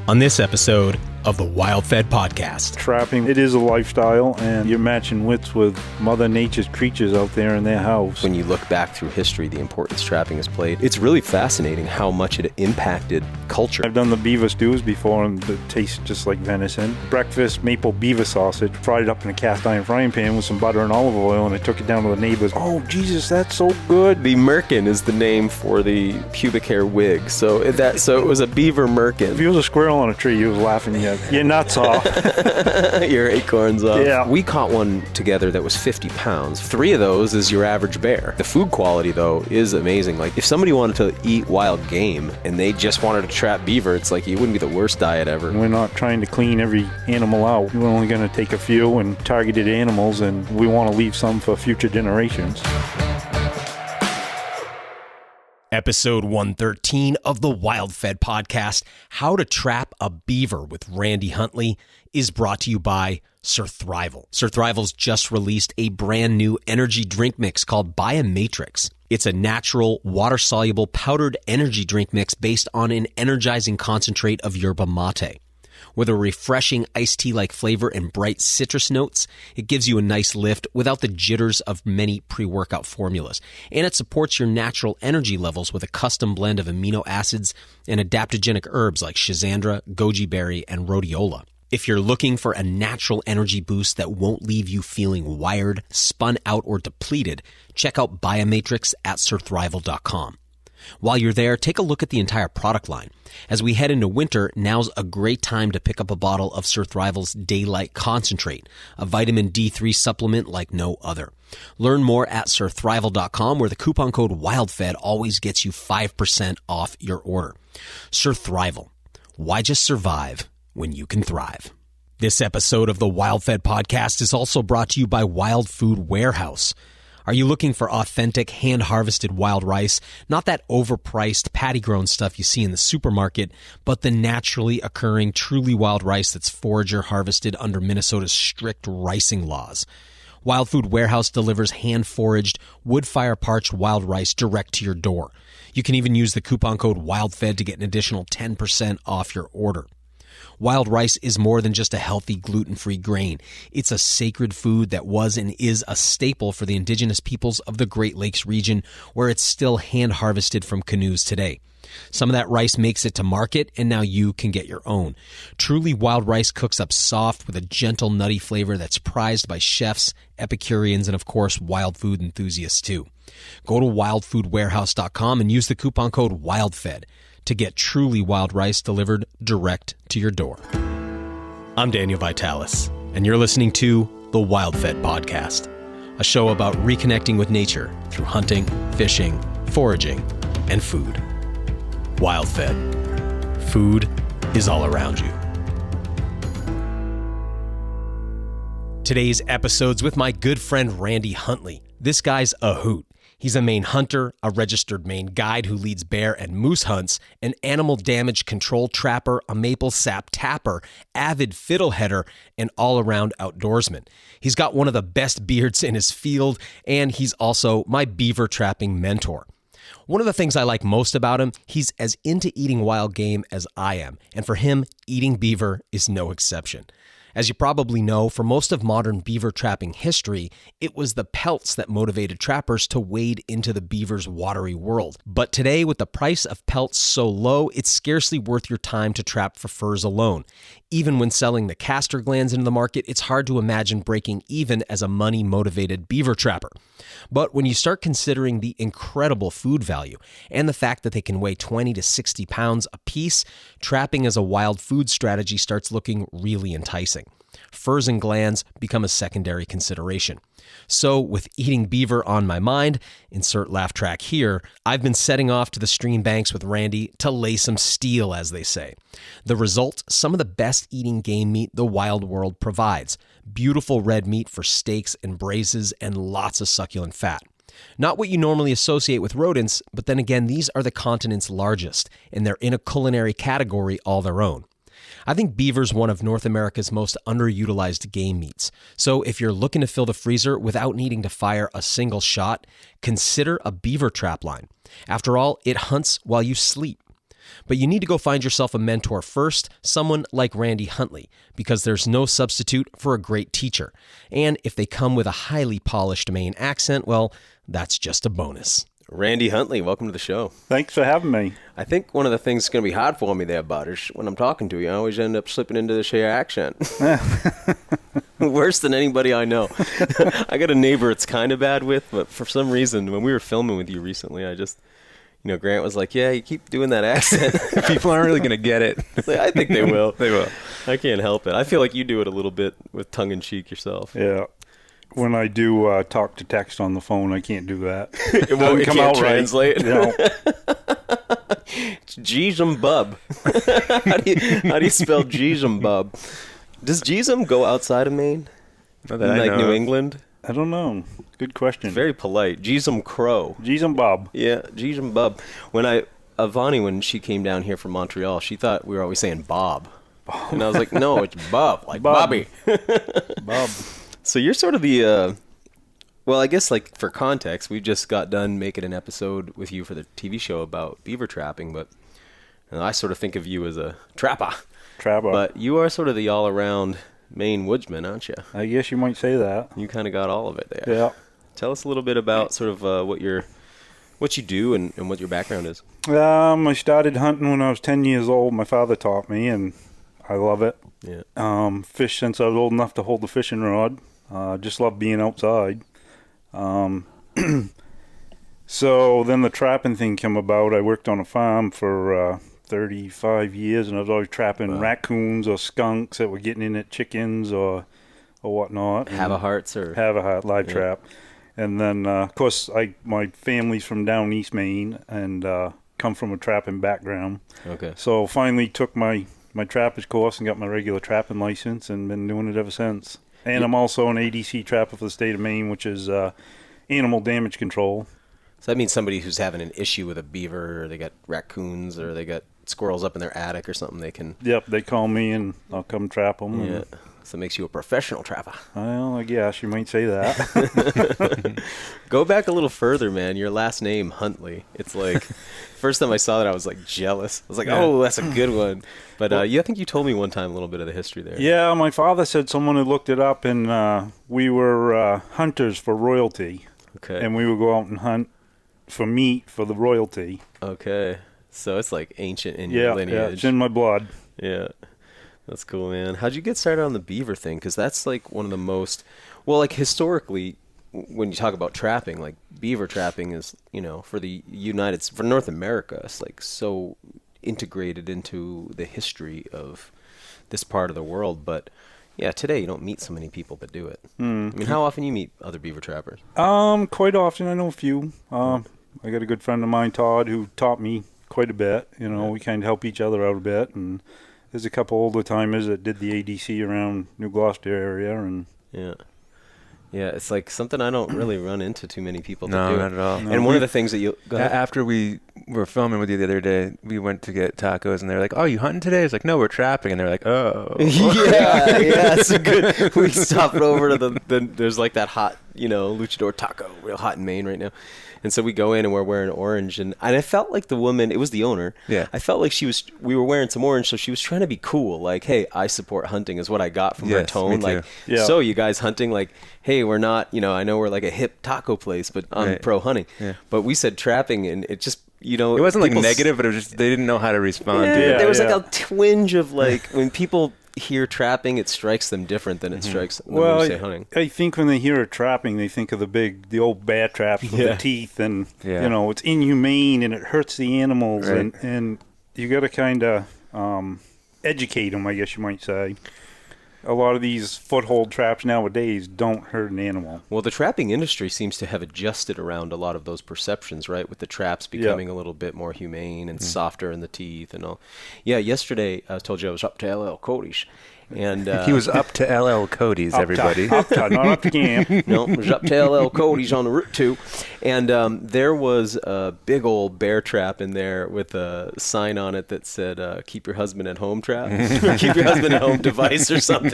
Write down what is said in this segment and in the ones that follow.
on this episode of the WildFed podcast. Trapping, it is a lifestyle, and you're matching wits with Mother Nature's creatures out there in their house. When you look back through history, the importance trapping has played, it's really fascinating how much it impacted culture. I've done the beaver stews before, and it tastes just like venison. Breakfast maple beaver sausage, fried it up in a cast iron frying pan with some butter and olive oil, and I took it down to the neighbors. Oh, Jesus, that's so good. The merkin is the name for the pubic hair wig, so it was a beaver merkin. If you was a squirrel on a tree, you was laughing your nuts off. Your acorns off. Yeah. We caught one together that was 50 pounds. 3 of those is your average bear. The food quality, though, is amazing. Like, if somebody wanted to eat wild game and they just wanted to trap beaver, it's like, it wouldn't be the worst diet ever. We're not trying to clean every animal out. We're only going to take a few and targeted animals, and we want to leave some for future generations. Episode 113 of the WildFed podcast, How to Trap a Beaver with Randy Huntley, is brought to you by Surthrival. Surthrival's just released a brand new energy drink mix called Biomatrix. It's a natural, water-soluble, powdered energy drink mix based on an energizing concentrate of yerba mate. With a refreshing iced tea-like flavor and bright citrus notes, it gives you a nice lift without the jitters of many pre-workout formulas. And it supports your natural energy levels with a custom blend of amino acids and adaptogenic herbs like schizandra, goji berry, and rhodiola. If you're looking for a natural energy boost that won't leave you feeling wired, spun out, or depleted, check out Biomatrix at surthrival.com. While you're there, take a look at the entire product line. As we head into winter, now's a great time to pick up a bottle of Surthrival's Daylight Concentrate, a vitamin D3 supplement like no other. Learn more at surthrival.com, where the coupon code WildFed always gets you 5% off your order. Surthrival. Why just survive when you can thrive? This episode of the WildFed podcast is also brought to you by Wild Food Warehouse. Are you looking for authentic, hand-harvested wild rice? Not that overpriced, paddy-grown stuff you see in the supermarket, but the naturally occurring, truly wild rice that's forager-harvested under Minnesota's strict ricing laws. Wild Food Warehouse delivers hand-foraged, wood-fire parched wild rice direct to your door. You can even use the coupon code WildFed to get an additional 10% off your order. Wild rice is more than just a healthy, gluten-free grain. It's a sacred food that was and is a staple for the indigenous peoples of the Great Lakes region, where it's still hand-harvested from canoes today. Some of that rice makes it to market, and now you can get your own. Truly wild rice cooks up soft with a gentle, nutty flavor that's prized by chefs, Epicureans, and of course, wild food enthusiasts too. Go to wildfoodwarehouse.com and use the coupon code WildFed to get truly wild rice delivered direct to your door. I'm Daniel Vitalis, and you're listening to the WildFed podcast, a show about reconnecting with nature through hunting, fishing, foraging, and food. WildFed. Food is all around you. Today's episode's with my good friend Randy Huntley. This guy's a hoot. He's a Maine hunter, a registered Maine guide who leads bear and moose hunts, an animal damage control trapper, a maple sap tapper, avid fiddleheader, and all-around outdoorsman. He's got one of the best beards in his field, and he's also my beaver trapping mentor. One of the things I like most about him, he's as into eating wild game as I am, and for him, eating beaver is no exception. As you probably know, for most of modern beaver trapping history, it was the pelts that motivated trappers to wade into the beaver's watery world. But today, with the price of pelts so low, it's scarcely worth your time to trap for furs alone. Even when selling the Castor glands into the market, it's hard to imagine breaking even as a money-motivated beaver trapper. But when you start considering the incredible food value and the fact that they can weigh 20 to 60 pounds apiece, trapping as a wild food strategy starts looking really enticing. Furs and glands become a secondary consideration. So with eating beaver on my mind, insert laugh track here, I've been setting off to the stream banks with Randy to lay some steel, as they say. The result, some of the best eating game meat the wild world provides. Beautiful red meat for steaks and braises and lots of succulent fat. Not what you normally associate with rodents, but then again, these are the continent's largest, and they're in a culinary category all their own. I think beaver's one of North America's most underutilized game meats. So if you're looking to fill the freezer without needing to fire a single shot, consider a beaver trap line. After all, it hunts while you sleep. But you need to go find yourself a mentor first, someone like Randy Huntley, because there's no substitute for a great teacher. And if they come with a highly polished Maine accent, well, that's just a bonus. Randy Huntley, welcome to the show. Thanks for having me. I think one of the things that's going to be hard for me there, bud, is when I'm talking to you, I always end up slipping into the Shea accent. Worse than anybody I know. I got a neighbor it's kind of bad with, but for some reason, when we were filming with you recently, I just, Grant was like, yeah, you keep doing that accent. People aren't really going to get it. I think they will. They will. I can't help it. I feel like you do it a little bit with tongue-in-cheek yourself. Yeah. When I do talk to text on the phone, I can't do that. It won't come out translate. Right. Jeezum bub. How do you spell Jeezum bub? Does Jeezum go outside of Maine? Not that I know. New England? I don't know. Good question. Very polite. Jeezum crow. Jeezum Bob. Yeah, Jeezum bub. Avani, when she came down here from Montreal, she thought we were always saying Bob. And I was like, no, it's Bob, like Bob. Bobby. Bob. So you're sort of the, well, I guess like for context, we just got done making an episode with you for the TV show about beaver trapping, but I sort of think of you as a trapper. But you are sort of the all-around Maine woodsman, aren't you? I guess you might say that. You kind of got all of it there. Yeah. Tell us a little bit about sort of what you do and what your background is. I started hunting when I was 10 years old. My father taught me, and I love it. Yeah. Fished since I was old enough to hold the fishing rod. Just love being outside. So then the trapping thing came about. I worked on a farm for 35 years, and I was always trapping raccoons or skunks that were getting in at chickens or whatnot. Have-a-hearts or... Have-a-heart, live trap. And then, of course, my family's from down East Maine and come from a trapping background. Okay. So finally took my trapper's course and got my regular trapping license and been doing it ever since. And I'm also an ADC trapper for the state of Maine, which is animal damage control. So that means somebody who's having an issue with a beaver, or they got raccoons, or they got squirrels up in their attic or something, they can... Yep, they call me and I'll come trap them. Yeah. So it makes you a professional trapper. Well, I guess you might say that. Go back a little further, man. Your last name, Huntley. It's like, first time I saw that, I was like jealous. I was like, oh, that's a good one. But I think you told me one time a little bit of the history there. Yeah, my father said someone had looked it up, and we were hunters for royalty. Okay. And we would go out and hunt for meat for the royalty. Okay. So it's like ancient in your lineage. Yeah, it's in my blood. Yeah. That's cool, man. How'd you get started on the beaver thing? Because that's like one of the most, well, like historically, when you talk about trapping, like beaver trapping is, for for North America, it's like so integrated into the history of this part of the world. But yeah, today you don't meet so many people that do it. I mean, how often you meet other beaver trappers? Quite often. I know a few. I got a good friend of mine, Todd, who taught me quite a bit. We kind of help each other out a bit, and there's a couple older timers that did the ADC around New Gloucester area, and yeah, it's like something I don't really run into too many people that No, do. not at all. And one of the things that you go ahead. After we were filming with you the other day, we went to get tacos, and they were like, "Oh, you hunting today?" It's like, "No, we're trapping," and they're like, "Oh." yeah, it's a good. We stopped over to there's like that hot, luchador taco, real hot in Maine right now. And so we go in and we're wearing orange, and I felt like the woman, it was the owner. Yeah. I felt like we were wearing some orange, so she was trying to be cool. Like, hey, I support hunting is what I got from her tone. Like, so you guys hunting, like, hey, we're not, I know we're like a hip taco place, but I'm pro hunting. Yeah. But we said trapping, and it just, it wasn't like negative, but it was just, they didn't know how to respond to it. There was like a twinge of like, when people hear trapping, it strikes them different than it strikes them when you say hunting. I think when they hear a trapping, they think of the old bear traps with the teeth, and it's inhumane and it hurts the animals, and you got to kind of educate them, I guess you might say. A lot of these foothold traps nowadays don't hurt an animal. Well, the trapping industry seems to have adjusted around a lot of those perceptions, right? With the traps becoming a little bit more humane and softer in the teeth and all. Yeah, yesterday I told you I was up to LL Cody's. And he was up to LL Cody's, everybody. Not up to camp. No, it was up to LL Cody's on the Route 2. And there was a big old bear trap in there with a sign on it that said, keep your husband at home trap. Keep your husband at home device or something,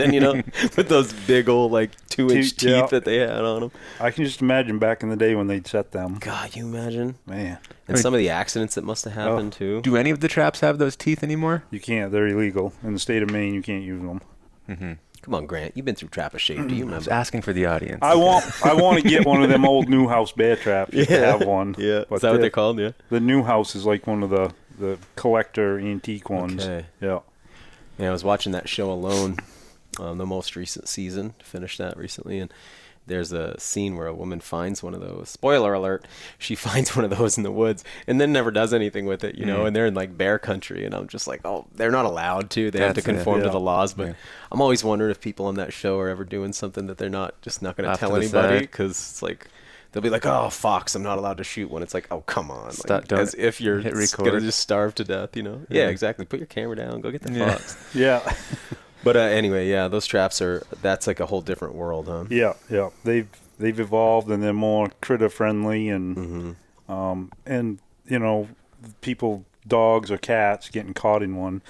with those big old, like, 2-inch teeth that they had on them. I can just imagine back in the day when they'd set them. God, you imagine? Man. And some of the accidents that must have happened, too. Do any of the traps have those teeth anymore? You can't. They're illegal. In the state of Maine, you can't use them. Mm-hmm. Come on, Grant. You've been through trap of shape. Do you I was remember? asking for the audience. I want to get one of them old new house bear traps. You can have one. Yeah. But Is that what they're called? Yeah. The new house is like one of the collector antique ones. Okay. Yeah. Yeah, I was watching that show Alone, the most recent season. Finished that recently, and there's a scene where a woman finds one of those. Spoiler alert: she finds one of those in the woods, and then never does anything with it. You know, and they're in like bear country, and I'm just like, oh, they're not allowed to. They have to conform to the laws. But I'm always wondering if people on that show are ever doing something that they're not going to tell anybody, because it's like. They'll be like, oh, fox, I'm not allowed to shoot one. It's like, oh, come on. Like, as if you're going to just starve to death, you know? Yeah, exactly. Put your camera down. Go get the fox. Yeah. But anyway, yeah, those traps that's like a whole different world, huh? Yeah, yeah. They've evolved, and they're more critter-friendly, and, and you know, people, dogs or cats getting caught in one,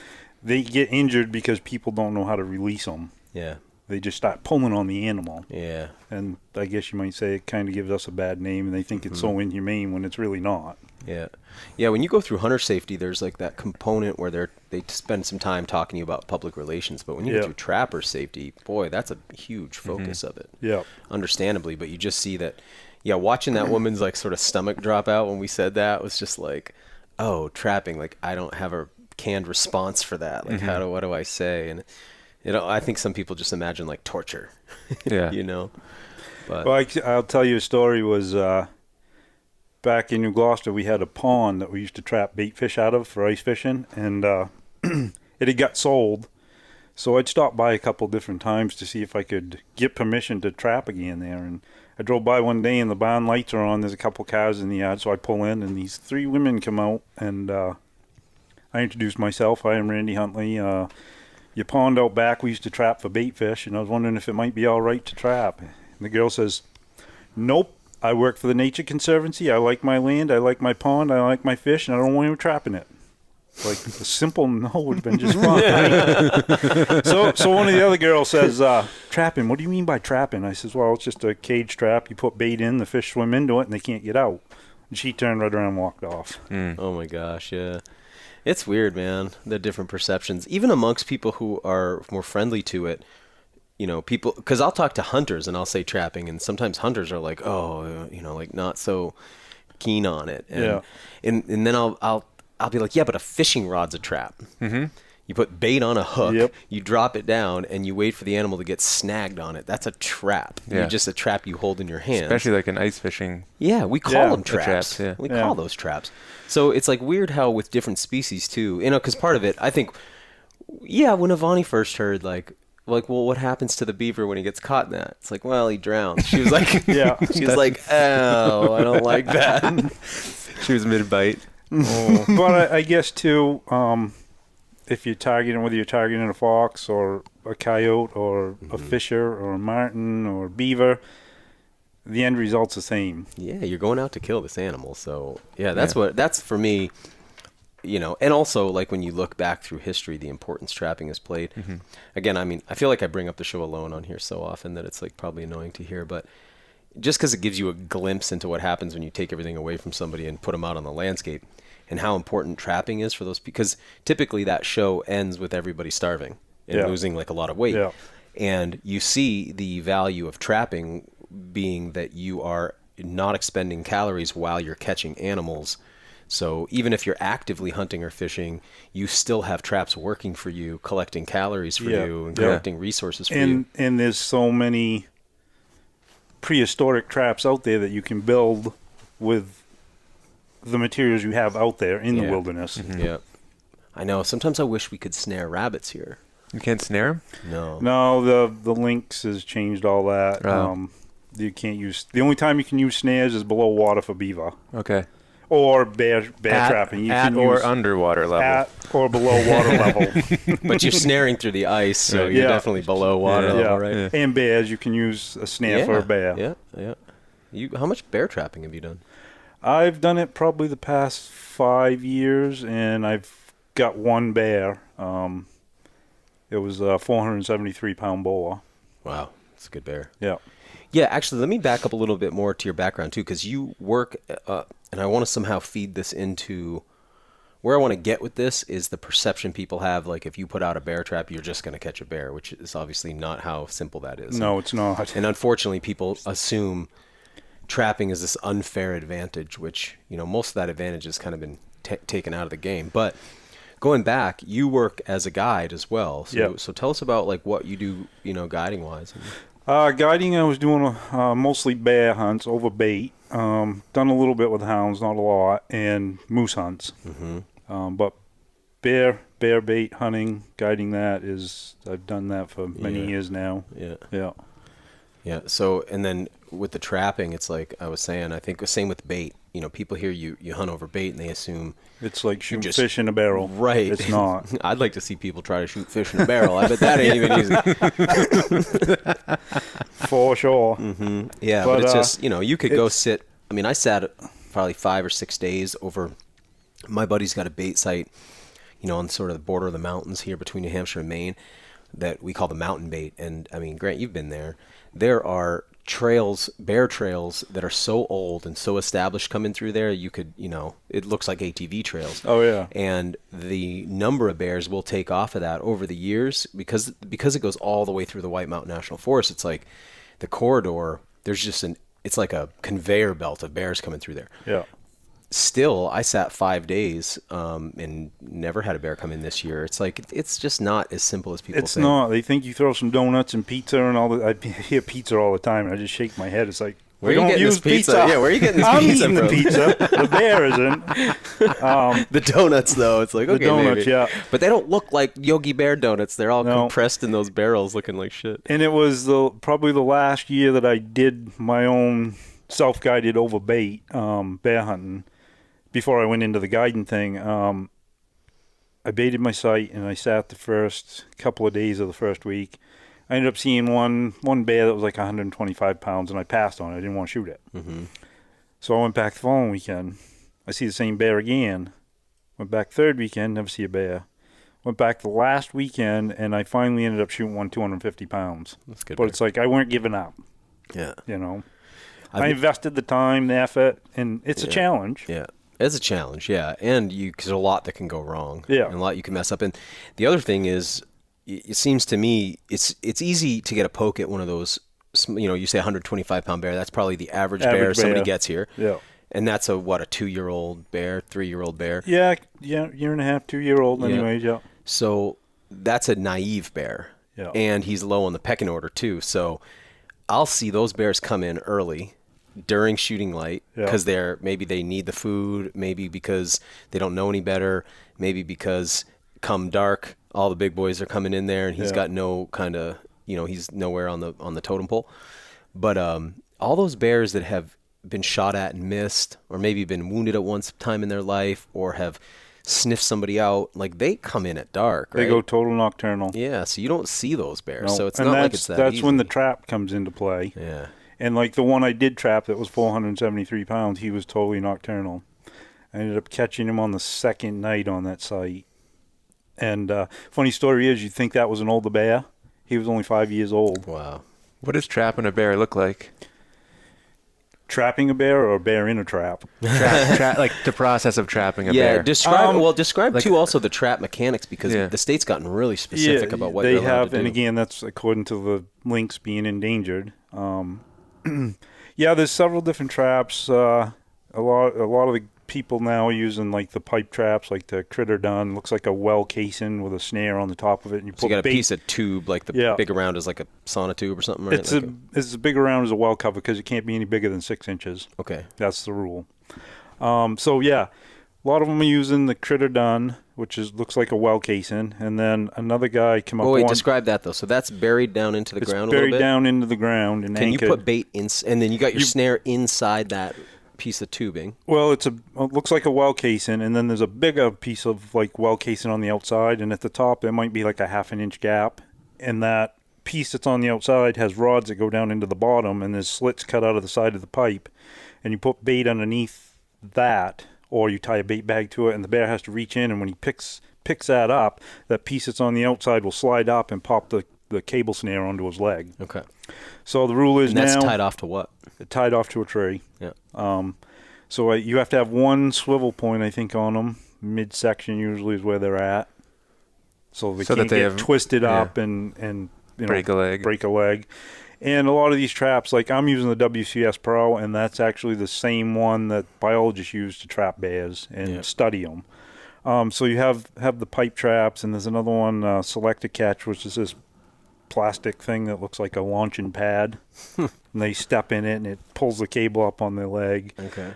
they get injured because people don't know how to release them. Yeah. They just start pulling on the animal. Yeah. And I guess you might say it kind of gives us a bad name, and they think it's so inhumane when it's really not. Yeah. Yeah, when you go through hunter safety, there's like that component where they spend some time talking to you about public relations. But when you get through trapper safety, boy, that's a huge focus of it. Yeah. Understandably. But you just see that, watching that woman's like sort of stomach drop out when we said that was just like, oh, trapping. Like, I don't have a canned response for that. Like, what do I say? And I think some people just imagine like torture, you know. But well, I'll tell you a story. Was back in New Gloucester, we had a pond that we used to trap bait fish out of for ice fishing, and it had got sold. So I'd stop by a couple different times to see if I could get permission to trap again there. And I drove by one day, and the barn lights are on. There's a couple cars in the yard, so I pull in, and these 3 women come out, and I introduced myself. I am Randy Huntley. Your pond out back, we used to trap for bait fish, and I was wondering if it might be all right to trap. And the girl says, nope, I work for the Nature Conservancy. I like my land, I like my pond, I like my fish, and I don't want you trapping it. Like, a simple no would have been just fine. So one of the other girls says, trapping, what do you mean by trapping? I says, well, it's just a cage trap. You put bait in, the fish swim into it, and they can't get out. And she turned right around and walked off. Oh, my gosh, yeah. It's weird, man, the different perceptions. Even amongst people who are more friendly to it, you know, people, because I'll talk to hunters and I'll say trapping, and sometimes hunters are like, oh, you know, like not so keen on it. And, and then I'll be like, yeah, but a fishing rod's a trap. Mm-hmm. You put bait on a hook, you drop it down, and you wait for the animal to get snagged on it. That's a trap. Yeah. Just a trap you hold in your hand. Especially like an ice fishing. Yeah, we call them traps. traps. We call those traps. So it's like weird how with different species too, you know, because part of it, I think, when Avani first heard like, well, what happens to the beaver when he gets caught in that? It's like, well, he drowns. She was like, she was like, oh, I don't like that. She was mid-bite. But I guess too, if you're targeting, whether you're targeting a fox or a coyote or a fisher or a marten or beaver, the end result's the same. Yeah, you're going out to kill this animal. So, that's for me, you know, and also like when you look back through history, the importance trapping has played. Again, I mean, I feel like I bring up the show Alone on here so often that it's like probably annoying to hear, but just because it gives you a glimpse into what happens when you take everything away from somebody and put them out on the landscape, and how important trapping is for those, because typically that show ends with everybody starving and losing like a lot of weight. Yeah. And you see the value of trapping being that you are not expending calories while you're catching animals. So even if you're actively hunting or fishing, you still have traps working for you, collecting calories for you, and collecting resources for you. And there's so many prehistoric traps out there that you can build with the materials you have out there in the wilderness. Yeah, I know. Sometimes I wish we could snare rabbits here. You can't snare them? No, the lynx has changed all that. You can't use, the only time you can use snares is below water for beaver. Okay. Or bear trapping. You can use underwater level. At or below water level. But you're snaring through the ice, so you're definitely below water level, right? Yeah. And bears, you can use a snare for a bear. Yeah. How much bear trapping have you done? I've done it probably the past 5 years, and I've got one bear. It was a 473-pound boa. Wow. It's a good bear. Yeah. Yeah, actually, let me back up a little bit more to your background, too, because you work, and I want to somehow feed this into, where I want to get with this is the perception people have, like, if you put out a bear trap, you're just going to catch a bear, which is obviously not how simple that is. No, it's not. And unfortunately, people assume trapping is this unfair advantage, which, most of that advantage has kind of been taken out of the game. But going back, you work as a guide as well. So tell us about, like, what you do, guiding-wise. Guiding, I was doing mostly bear hunts over bait. Done a little bit with hounds, not a lot, and moose hunts. Mm-hmm. But bear bait hunting, guiding I've done that for many years now. Yeah. So, and then with the trapping, it's like I was saying, I think the same with bait. People hear you hunt over bait and they assume it's like shooting fish in a barrel. Right. It's not. I'd like to see people try to shoot fish in a barrel. I bet that ain't even easy. For sure. Mm-hmm. Yeah, but it's just, you could go sit. I mean, I sat probably 5 or 6 days over. My buddy's got a bait site, on sort of the border of the mountains here between New Hampshire and Maine that we call the mountain bait. And, I mean, Grant, you've been there. There are bear trails that are so old and so established coming through there, you could, it looks like ATV trails. Oh, yeah. And the number of bears will take off of that over the years because it goes all the way through the White Mountain National Forest. It's like the corridor, there's just it's like a conveyor belt of bears coming through there. Yeah. Still, I sat 5 days and never had a bear come in this year. It's like, it's just not as simple as people think. It's not. They think you throw some donuts and pizza and all that. I hear pizza all the time, and I just shake my head. It's like, where are you getting this pizza? Yeah, where are you getting this I'm pizza eating from? the pizza. The bear isn't. The donuts, though, it's like, okay, the donuts, maybe. Yeah. But they don't look like Yogi Bear donuts. They're all compressed in those barrels looking like shit. And it was probably the last year that I did my own self-guided over bait bear hunting. Before I went into the guiding thing, I baited my site and I sat the first couple of days of the first week. I ended up seeing one bear that was like 125 pounds, and I passed on it. I didn't want to shoot it. Mm-hmm. So I went back the following weekend. I see the same bear again. Went back third weekend, never see a bear. Went back the last weekend, and I finally ended up shooting one 250 pounds. That's good. But it's like I weren't giving up. Yeah. I invested the time, the effort, and it's a challenge. Yeah. It's a challenge, yeah. And because there's a lot that can go wrong. Yeah. And a lot you can mess up. And the other thing is, it seems to me, it's easy to get a poke at one of those, you say 125-pound bear. That's probably the average bear somebody gets here. Yeah. And that's a 2-year-old bear, 3-year-old bear? Yeah, year and a half, 2-year-old anyways, yeah. So that's a naive bear. Yeah. And he's low on the pecking order, too. So I'll see those bears come in early during shooting light because maybe they need the food, maybe because they don't know any better, maybe because come dark all the big boys are coming in there and he's got no kind of he's nowhere on the totem pole. But all those bears that have been shot at and missed, or maybe been wounded at one time in their life, or have sniffed somebody out, like they come in at dark, right? They go total nocturnal. Yeah, so you don't see those bears. No. So it's and not like it's that's easy. when the trap comes into play. Yeah. And like the one I did trap that was 473 pounds, he was totally nocturnal. I ended up catching him on the second night on that site. And funny story is, you'd think that was an older bear. He was only 5 years old. Wow. What does trapping a bear look like? Trapping a bear or a bear in a trap? Like the process of trapping a bear. Yeah, describe too also the trap mechanics, because the state's gotten really specific about what they you're allowed have, to do. and again, that's according to the lynx being endangered. There's several different traps. A lot of the people now are using like the pipe traps, like the critter done. Looks like a well casing with a snare on the top of it. And you got a piece of tube, like the big around is like a sonotube or something, right? It's as big around as a well cover because it can't be any bigger than 6 inches. Okay. That's the rule. A lot of them are using the critter done, which looks like a well casing, and then another guy come up. Oh wait, describe that though. So that's buried down into the ground a little bit. Buried down into the ground and Can anchored. you put bait in, and then you got your snare inside that piece of tubing? Well, it looks like a well casing, and then there's a bigger piece of like well casing on the outside, and at the top there might be like a 1/2 inch gap, and that piece that's on the outside has rods that go down into the bottom, and there's slits cut out of the side of the pipe, and you put bait underneath that. Or you tie a bait bag to it, and the bear has to reach in, and when he picks that up, that piece that's on the outside will slide up and pop the the cable snare onto his leg. Okay. So the rule is and that's now tied off to what? tied off to a tree. Yeah. So you have to have one swivel point, I think, on them. Midsection usually is where they're at. So they can't get twisted up and break a leg. And a lot of these traps, like I'm using the WCS Pro, and that's actually the same one that biologists use to trap bears and study them. So you have the pipe traps, and there's another one, Selector Catch, which is this plastic thing that looks like a launching pad. And they step in it, and it pulls the cable up on their leg. Okay.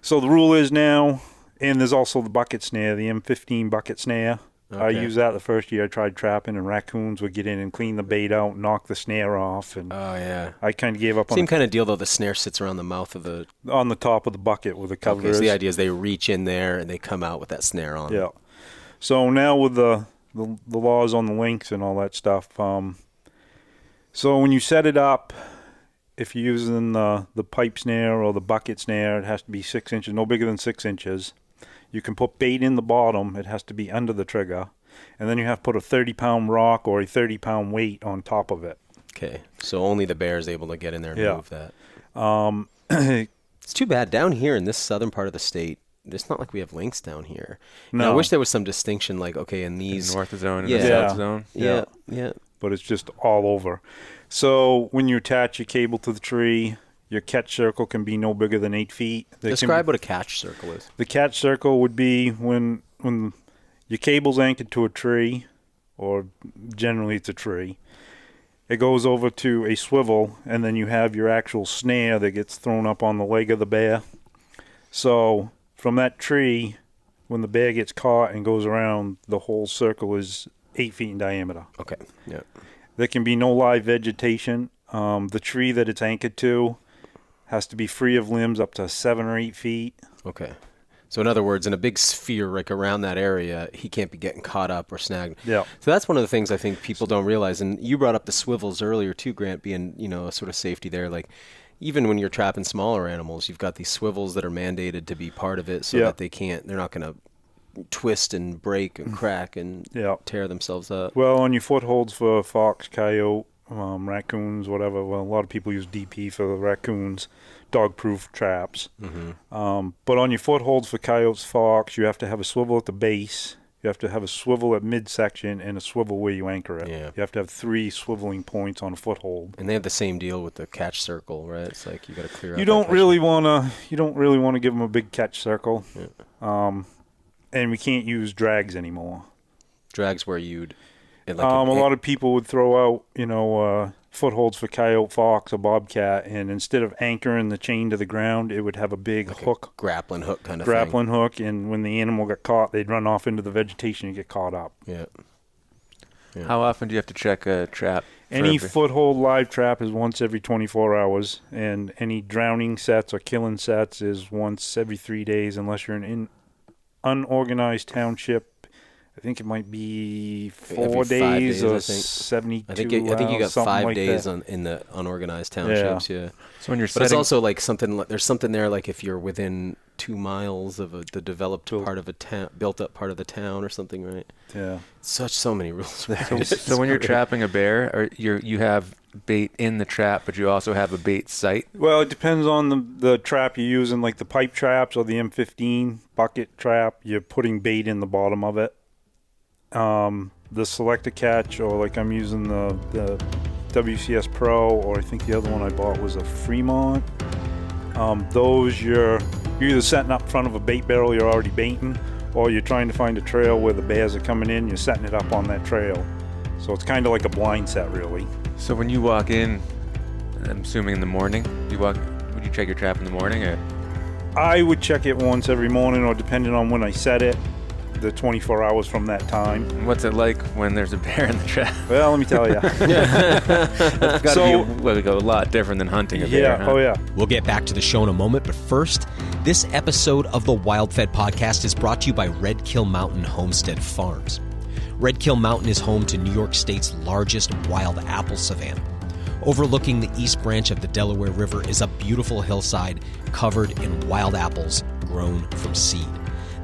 So the rule is now, and there's also the bucket snare, the M15 bucket snare. Okay. I used that the first year I tried trapping, and raccoons would get in and clean the bait out, knock the snare off, and I kind of gave up on same kind of deal though. The snare sits around the mouth of on the top of the bucket where the cover is. So the idea is they reach in there and they come out with that snare on. Yeah. So now with the laws on the links and all that stuff, so when you set it up, if you're using the pipe snare or the bucket snare, it has to be 6 inches, no bigger than 6 inches. You can put bait in the bottom. It has to be under the trigger. And then you have to put a 30-pound rock or a 30-pound weight on top of it. Okay. So only the bear is able to get in there and move that. It's too bad. Down here in this southern part of the state, it's not like we have links down here. No. You know, I wish there was some distinction, like, okay, in these... The north zone and the south zone. Yeah. But it's just all over. So when you attach your cable to the tree... Your catch circle can be no bigger than 8 feet. Describe what a catch circle is. The catch circle would be when your cable's anchored to a tree, or generally it's a tree. It goes over to a swivel, and then you have your actual snare that gets thrown up on the leg of the bear. So from that tree, when the bear gets caught and goes around, the whole circle is 8 feet in diameter. Okay. Yeah. There can be no live vegetation. The tree that it's anchored to has to be free of limbs up to 7 or 8 feet. Okay. So in other words, in a big sphere, like around that area, he can't be getting caught up or snagged. Yeah. So that's one of the things I think people don't realize. And you brought up the swivels earlier too, Grant, being, a sort of safety there. Like even when you're trapping smaller animals, you've got these swivels that are mandated to be part of it so that they're not going to twist and break and crack and tear themselves up. Well, on your footholds for fox, coyote, raccoons, whatever. Well, a lot of people use DP for the raccoons, dog-proof traps. Mm-hmm. But on your footholds for coyotes, fox, you have to have a swivel at the base. You have to have a swivel at midsection and a swivel where you anchor it. Yeah. You have to have 3 swiveling points on a foothold. And they have the same deal with the catch circle, right? It's like you got to clear out. You don't really want to give them a big catch circle. Yeah. And we can't use drags anymore. Drags where you'd. A lot of people would throw out, footholds for coyote, fox, or bobcat, and instead of anchoring the chain to the ground, it would have a big hook. Grappling hook kind of thing. Hook, and when the animal got caught, they'd run off into the vegetation and get caught up. Yeah. How often do you have to check a trap? Any foothold live trap is once every 24 hours, and any drowning sets or killing sets is once every 3 days, unless you're in an unorganized township. I think it might be 4 days or 72 I think you got 5 days in the unorganized townships, yeah. So when you're But it's also like there's something there like if you're within 2 miles of the developed part of a town, built up part of the town or something, right? Yeah. So many rules there. So when you're trapping a bear, or you have bait in the trap, but you also have a bait site? Well, it depends on the trap you're using, like the pipe traps or the M15 bucket trap. You're putting bait in the bottom of it. The Selector Catch, or like I'm using the WCS Pro, or I think the other one I bought was a Fremont. Those you're either setting up front of a bait barrel you're already baiting, or you're trying to find a trail where the bears are coming in, you're setting it up on that trail. So it's kind of like a blind set, really. So when you walk in, I'm assuming in the morning, would you check your trap in the morning? Or? I would check it once every morning, or depending on when I set it, the 24 hours from that time. What's it like when there's a bear in the trap? Well, let me tell you. It's got to be a lot different than hunting a bear. Huh? Oh, yeah. We'll get back to the show in a moment, but first, this episode of the WildFed podcast is brought to you by Red Kill Mountain Homestead Farms. Red Kill Mountain is home to New York State's largest wild apple savanna. Overlooking the East Branch of the Delaware River is a beautiful hillside covered in wild apples grown from seed.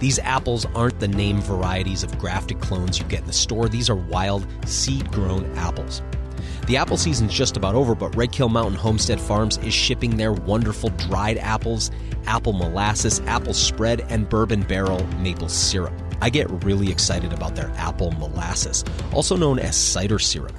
These apples aren't the name varieties of grafted clones you get in the store. These are wild, seed-grown apples. The apple season's just about over, but Red Kill Mountain Homestead Farms is shipping their wonderful dried apples, apple molasses, apple spread, and bourbon barrel maple syrup. I get really excited about their apple molasses, also known as cider syrup.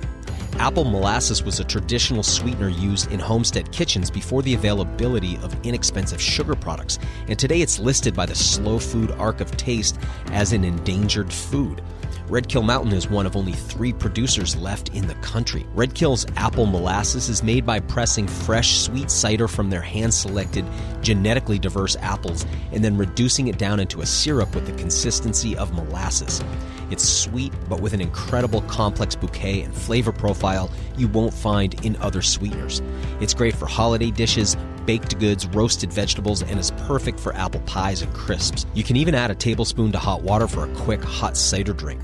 Apple molasses was a traditional sweetener used in homestead kitchens before the availability of inexpensive sugar products, and today it's listed by the Slow Food Arc of Taste as an endangered food. Red Kill Mountain is one of only 3 producers left in the country. Red Kill's apple molasses is made by pressing fresh sweet cider from their hand-selected, genetically diverse apples and then reducing it down into a syrup with the consistency of molasses. It's sweet, but with an incredible complex bouquet and flavor profile you won't find in other sweeteners. It's great for holiday dishes, baked goods, roasted vegetables, and is perfect for apple pies and crisps. You can even add a tablespoon to hot water for a quick hot cider drink.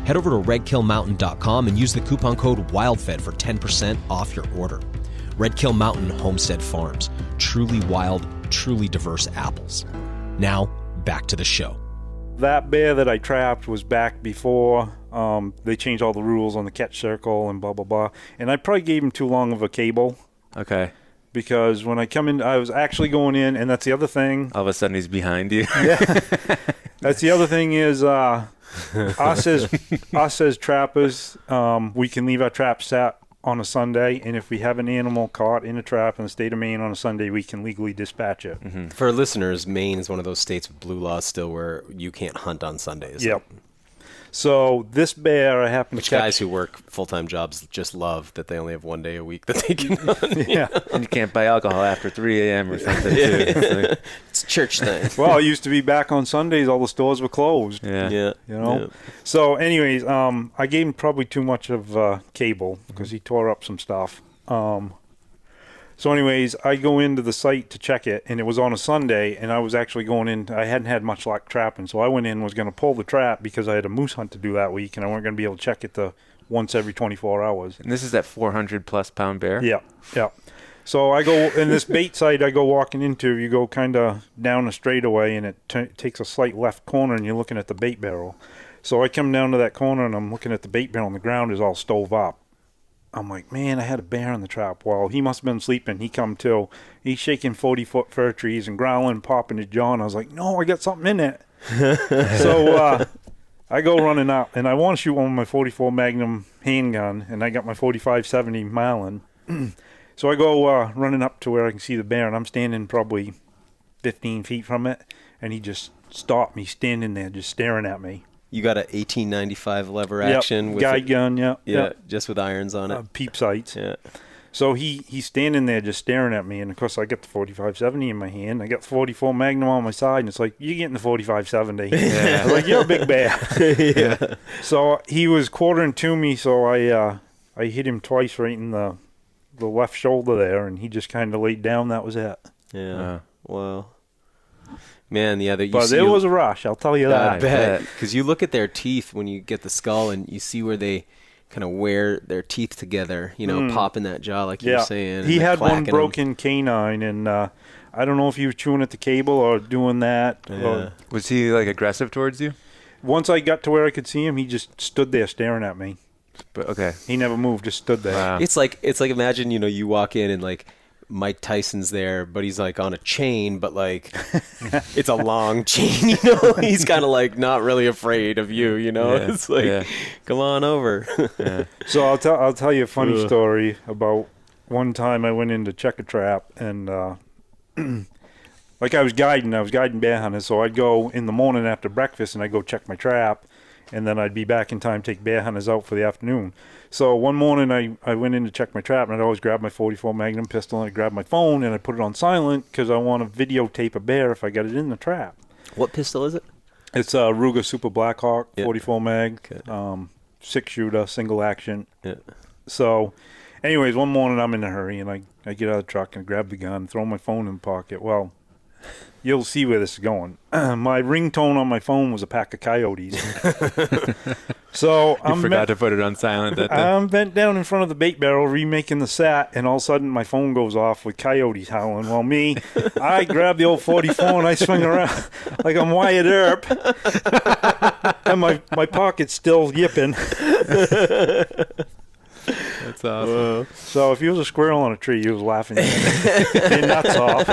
Head over to redkillmountain.com and use the coupon code WildFed for 10% off your order. Red Kill Mountain Homestead Farms. Truly wild, truly diverse apples. Now, back to the show. That bear that I trapped was back before they changed all the rules on the catch circle and blah, blah, blah. And I probably gave him too long of a cable. Okay. Because when I come in, I was actually going in, and that's the other thing. All of a sudden he's behind you. Yeah. That's the other thing is us as trappers, we can leave our traps set on a Sunday, and if we have an animal caught in a trap in the state of Maine on a Sunday, we can legally dispatch it. Mm-hmm. For listeners, Maine is one of those states with blue laws still where you can't hunt on Sundays. Yep. So this bear I happened Which to catch. guys who work full-time jobs just love that they only have one day a week that they can hunt. Yeah. And you can't buy alcohol after 3 a.m. or something, too. It's church night. Well, it used to be back on Sundays, all the stores were closed. Yeah. Yeah. You know? Yeah. So anyways, I gave him probably too much of cable because he tore up some stuff. So anyways, I go into the site to check it, and it was on a Sunday, and I was actually going in. I hadn't had much luck trapping, so I went in and was going to pull the trap because I had a moose hunt to do that week, and I weren't going to be able to check it once every 24 hours. And this is that 400-plus pound bear? Yeah, yeah. So I go in this bait site I go walking into, you go kind of down a straightaway, and it takes a slight left corner, and you're looking at the bait barrel. So I come down to that corner, and I'm looking at the bait barrel, and the ground is all stove up. I'm like, man, I had a bear in the trap. Well, he must have been sleeping. He come to. He's shaking 40-foot fir trees and growling, popping his jaw. And I was like, no, I got something in it. So I go running up, and I want to shoot one with my 44 Magnum handgun, and I got my 45-70 Marlin. So I go running up to where I can see the bear, and I'm standing probably 15 feet from it, and he just stopped me standing there just staring at me. You got an 1895 lever action. With guide gun, yeah. Yep. Just with irons on it. Peep sights. Yeah. So he's standing there just staring at me, and of course I got the 45-70 in my hand. I got the 44 Magnum on my side, and it's like, you're getting the 45-70. Yeah. I was like, you're a big bear. Yeah. So he was quartering to me, so I hit him twice right in the left shoulder there, and he just kind of laid down. That was it. Yeah. Well. Man, yeah. But it was a rush, I'll tell you that. I bet. Because you look at their teeth when you get the skull, and you see where they kind of wear their teeth together, popping that jaw like you were saying. He had one broken canine, and I don't know if he was chewing at the cable or doing that. Yeah. Was he, aggressive towards you? Once I got to where I could see him, he just stood there staring at me. But okay. He never moved, just stood there. Wow. It's like imagine, you walk in and Mike Tyson's there, but he's on a chain, but it's a long chain, he's kind of not really afraid of you, Yeah. It's come on over. Yeah. So I'll tell you a funny story about one time I went in to check a trap, and I was guiding bear hunters, so I'd go in the morning after breakfast and I'd go check my trap, and then I'd be back in time to take bear hunters out for the afternoon. So one morning I went in to check my trap, and I'd always grab my 44 Magnum pistol, and I'd grab my phone, and I'd put it on silent because I want to videotape a bear if I got it in the trap. What pistol is it? It's a Ruger Super Blackhawk, 44 mag, Okay. 6-shooter, single action. Yeah. So anyways, one morning I'm in a hurry, and I get out of the truck and grab the gun, throw my phone in the pocket. Well, you'll see where this is going. My ringtone on my phone was a pack of coyotes. So I forgot to put it on silent that day. I'm bent down in front of the bait barrel remaking the sat, and all of a sudden my phone goes off with coyotes howling. Well, I grab the old 44 and I swing around like I'm Wyatt Earp, and my pocket's still yipping. That's awesome. So if you was a squirrel on a tree, you was laughing your nuts off.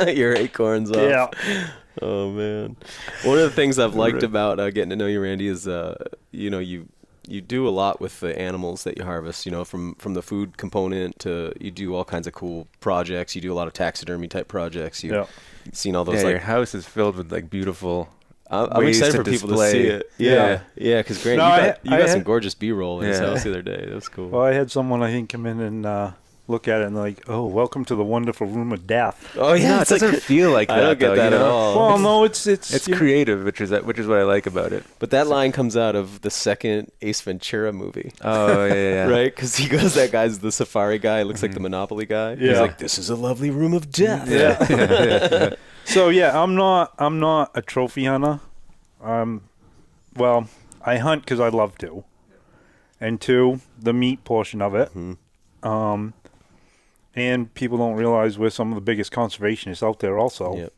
Your acorns off. Yeah. Oh man. One of the things I've liked about getting to know you, Randy, is you do a lot with the animals that you harvest. From the food component to you do all kinds of cool projects. You do a lot of taxidermy type projects. You've seen all those. Your house is filled with like beautiful. I'm excited for people to see it. Yeah, because Grant, you got some gorgeous B-roll in his house the other day. That's cool. Well, I had someone, I think, come in and look at it and like, oh, welcome to the wonderful room of death. Oh yeah, it doesn't feel like that. I don't get that at all. Well, no, it's creative, which is what I like about it. But that line comes out of the second Ace Ventura movie. Oh yeah. Right, because he goes, that guy's the safari guy. Looks like the Monopoly guy. Yeah. He's like, this is a lovely room of death. Yeah. So yeah, I'm not a trophy hunter. Well, I hunt because I love to, and two, the meat portion of it. Mm-hmm. And people don't realize we're some of the biggest conservationists out there also. Yep.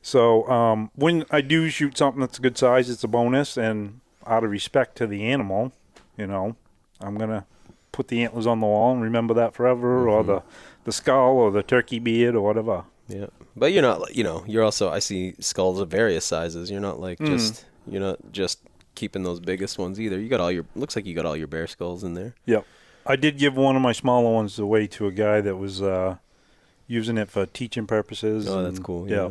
So when I do shoot something that's a good size, it's a bonus, and out of respect to the animal, I'm gonna put the antlers on the wall and remember that forever, or the skull, or the turkey beard, or whatever. Yeah, but you're not, you're also, I see skulls of various sizes. You're not like you're not just keeping those biggest ones either. Looks like you got all your bear skulls in there. Yep. I did give one of my smaller ones away to a guy that was using it for teaching purposes. Oh, that's cool. Yeah.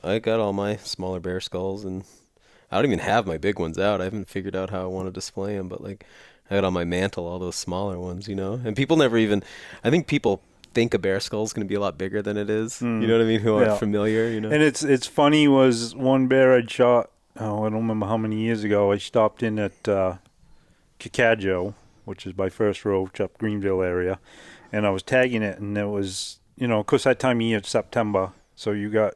I got all my smaller bear skulls, and I don't even have my big ones out. I haven't figured out how I want to display them, but like I got on my mantle all those smaller ones, and people never even, I think people think a bear skull is going to be a lot bigger than it is. You know what I mean? Who aren't familiar, And it's funny, was one bear I'd shot, I don't remember how many years ago. I stopped in at Kikajo, which is by First Roach up Greenville area, and I was tagging it, and it was, of course that time of year, it's September, so you got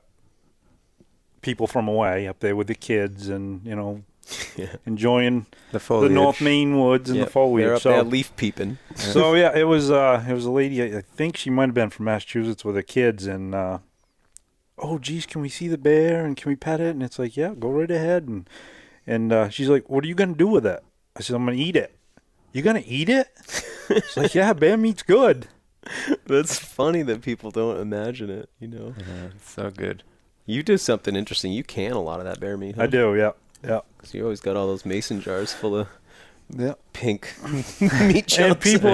people from away up there with the kids and, enjoying the North Maine woods and the foliage. They're up there leaf peeping. So yeah, it was a lady, I think she might have been from Massachusetts with her kids, and oh geez, can we see the bear and can we pet it? And it's like, yeah, go right ahead. And she's like, what are you gonna do with it? I said, I'm gonna eat it. You gonna eat it? It's like, yeah, bear meat's good. That's funny that people don't imagine it. Yeah, it's so good. You do something interesting. You can a lot of that bear meat. Huh? I do, yeah. Because you always got all those mason jars full of pink meat chunks. And people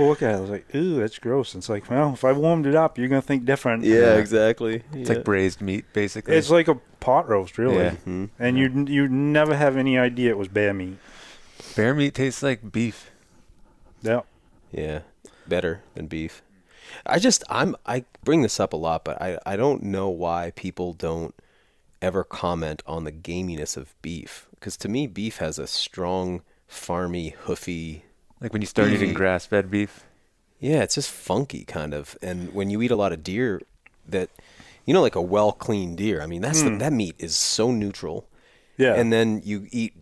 look at it, I was like, ooh, that's gross. And it's like, well, if I warmed it up, you're gonna think different. Yeah, exactly. It's like braised meat, basically. It's like a pot roast, really. Yeah. Mm-hmm. And you never have any idea it was bear meat. Bear meat tastes like beef. Yeah. Yeah, better than beef. I bring this up a lot, but I don't know why people don't ever comment on the gaminess of beef, because to me beef has a strong, farmy, hoofy, like when you start eating grass-fed beef. Yeah, it's just funky kind of. And when you eat a lot of deer, that like a well-cleaned deer, I mean that meat is so neutral. Yeah. And then you eat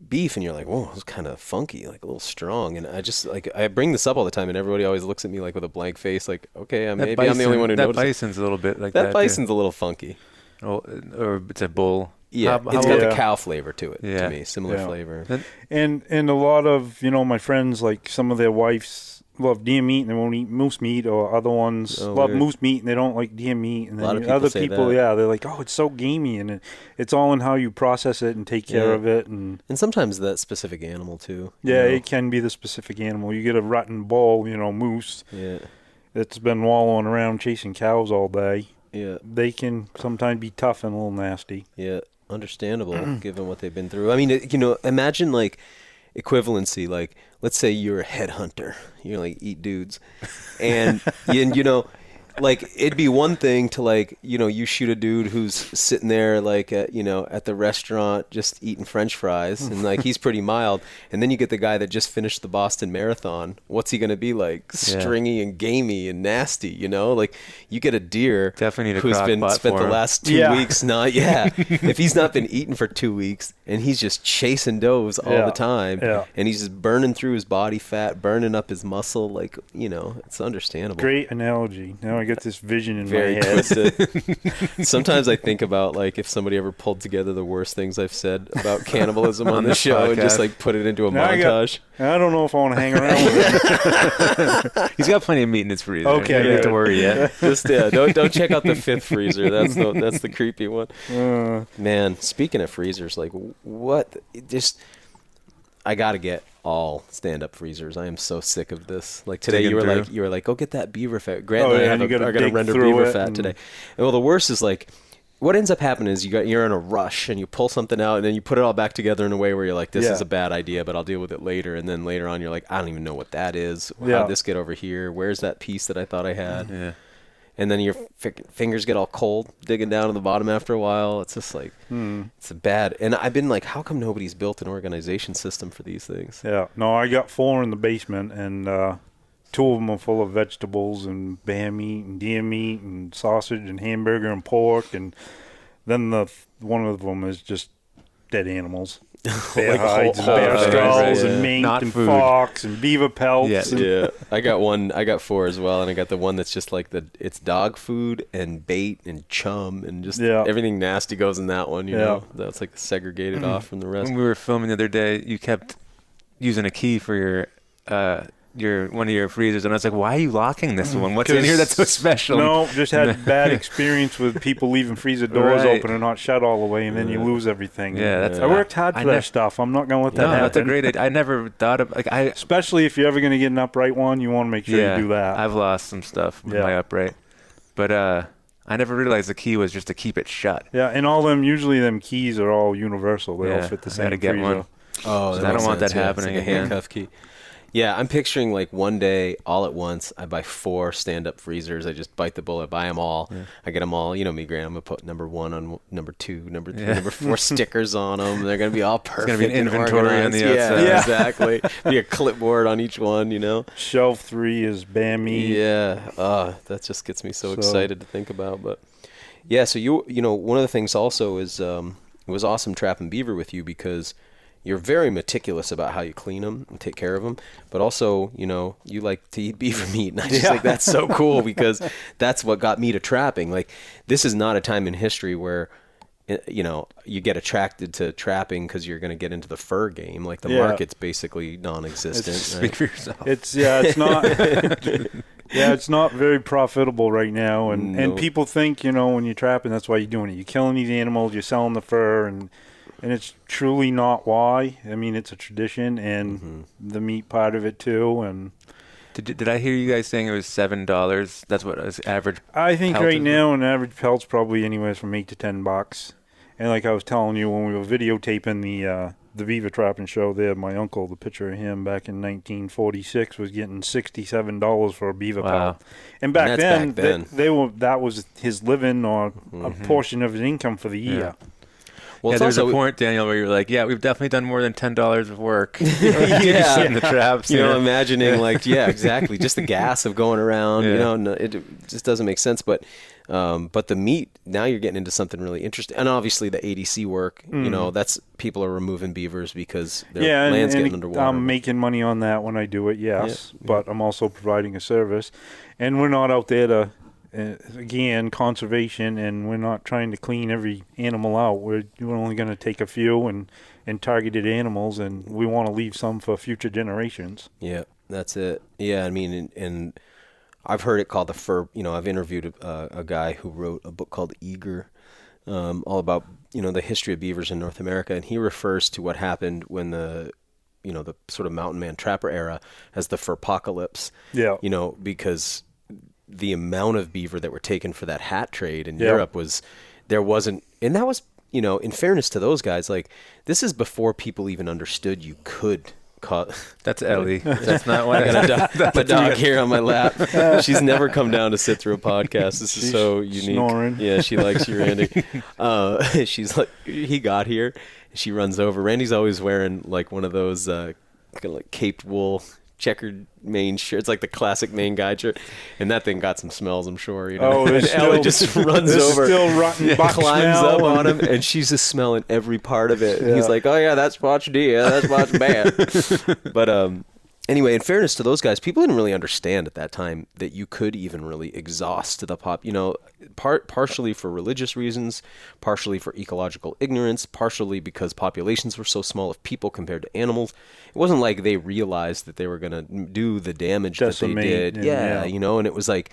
beef and you're like, whoa, it's kind of funky, like a little strong. And I just I bring this up all the time, and everybody always looks at me like with a blank face, like, okay, maybe I'm the only one who notices. That bison's a little bit like that. That bison's a little funky. Oh, or it's a bull. Yeah, it's got the cow flavor to it, to me, similar flavor. And a lot of, my friends, like some of their wives love deer meat and they won't eat moose meat, or other ones love moose meat and they don't like deer meat. And then other people, they're like, oh, it's so gamey, and it's all in how you process it and take care of it. And sometimes that specific animal, too. Yeah, it can be the specific animal. You get a rotten bull, moose, that's been wallowing around chasing cows all day. Yeah, they can sometimes be tough and a little nasty. Yeah, understandable given what they've been through. I mean, imagine like equivalency. Like, let's say you're a headhunter. You like eat dudes, and like it'd be one thing to like, you know, you shoot a dude who's sitting there like at, you know, at the restaurant just eating French fries and like he's pretty mild, and then you get the guy that just finished the Boston Marathon. What's he gonna be like? Stringy and gamey and nasty, you know? Like you get a deer definitely need a who's been spent the last 2 weeks not if he's not been eating for 2 weeks and he's just chasing does all the time and he's just burning through his body fat, burning up his muscle, like, you know, it's understandable. Great analogy. Now I get this vision in Very my head. twisted. Sometimes I think about like if somebody ever pulled together the worst things I've said about cannibalism on the show and just like put it into a montage. I don't know if I want to hang around with him. He's got plenty of meat in his freezer. Okay, you don't have to worry yet. Just don't check out the fifth freezer. That's the creepy one. Man, speaking of freezers, like what? Just I gotta get all stand-up freezers. I am so sick of this. Like today, you were like, go get that beaver fat. Grant and I are gonna render beaver fat today. And well, the worst is like, what ends up happening is you're in a rush and you pull something out and then you put it all back together in a way where you're like, this is a bad idea, but I'll deal with it later. And then later on, you're like, I don't even know what that is. How'd this get over here? Where's that piece that I thought I had? Yeah. And then your fingers get all cold digging down to the bottom after a while. It's just like, it's bad. And I've been like, how come nobody's built an organization system for these things? Yeah. No, I got 4 in the basement, and 2 of them are full of vegetables and bear meat and deer meat and sausage and hamburger and pork. And then one of them is just dead animals. Bear hides and bear skulls and mink and fox and beaver pelts. Yeah. I got 4 as well, and I got the one that's just like it's dog food and bait and chum and just everything nasty goes in that one, you know. That's like segregated off from the rest. When we were filming the other day, you kept using a key for your one of your freezers, and I was like, why are you locking this one? What's in here that's so special? No, just had bad experience with people leaving freezer doors open and not shut all the way, and then you lose everything. Yeah, I worked hard for that stuff. I'm not going to let that happen. That's a great idea. I never thought of especially if you're ever going to get an upright one, you want to make sure you do that. I've lost some stuff with my upright, but I never realized the key was just to keep it shut. Yeah, and usually them keys are all universal. They all fit the same freezer. One. Oh, I don't want that happening again. Handcuff key. Yeah, I'm picturing like one day, all at once, I buy 4 stand-up freezers. I just bite the bullet, buy them all. Yeah. I get them all. You know me, Graham. I'm going to put number 1 on number 2, number 3, number 4 stickers on them. They're going to be all perfect. It's going to be an inventory on the outside. Yeah, exactly. Be a clipboard on each one, you know. Shelf 3 is bear meat. Yeah. That just gets me so excited to think about. But yeah, so you know, one of the things also is it was awesome trapping beaver with you because you're very meticulous about how you clean them and take care of them, but also, you know, you like to eat beaver meat. And I just think that's so cool because that's what got me to trapping. Like, this is not a time in history where, you know, you get attracted to trapping because you're going to get into the fur game. Like, the market's basically non-existent. Speak for yourself. It's not... it's not very profitable right now. And people think, you know, when you're trapping, that's why you're doing it. You're killing these animals, you're selling the fur, and it's truly not why. I mean, it's a tradition, and the meat part of it too. And did I hear you guys saying it was $7? That's what is average. I think right now an average pelt's probably anywhere from $8 to $10. And like I was telling you when we were videotaping the beaver trapping show there, my uncle, the picture of him back in 1946 was getting $67 for a beaver pelt. And back then, that was his living or a portion of his income for the year. Yeah. Well, there's a point, Daniel, where you're like, we've definitely done more than $10 of work. In the traps. You know, imagining like, exactly. Just the gas of going around, you know, it just doesn't make sense. But the meat, now you're getting into something really interesting. And obviously the ADC work, you know, that's people are removing beavers because their land's getting underwater. I'm making money on that when I do it, yes. Yeah. But I'm also providing a service. And we're not out there to... again, conservation, and we're not trying to clean every animal out. We're only going to take a few and targeted animals, and we want to leave some for future generations. Yeah, that's it. Yeah, I mean, and I've heard it called the fur. You know, I've interviewed a guy who wrote a book called Eager, all about, you know, the history of beavers in North America, and he refers to what happened when the sort of mountain man trapper era as the furpocalypse. Yeah. You know, because the amount of beaver that were taken for that hat trade in Europe and that was, you know, in fairness to those guys, like, this is before people even understood you could That's Ellie. That's not one. I got a dog here on my lap. She's never come down to sit through a podcast. This is so unique. Snoring. Yeah, she likes you, Randy. She's like, he got here. She runs over. Randy's always wearing like one of those kind of like caped wool checkered Maine shirt. It's like the classic Maine guy shirt, and that thing got some smells, I'm sure. You know? Oh, and Ellie just runs over, still rotten box climbs smell up on him, and she's just smelling every part of it. And he's like, "Oh yeah, that's Watch D. Yeah, that's Watch Bad." But anyway, in fairness to those guys, people didn't really understand at that time that you could even really exhaust the pop. You know, partially for religious reasons, partially for ecological ignorance, partially because populations were so small of people compared to animals. It wasn't like they realized that they were going to do the damage that they did. Yeah, you know, and it was like,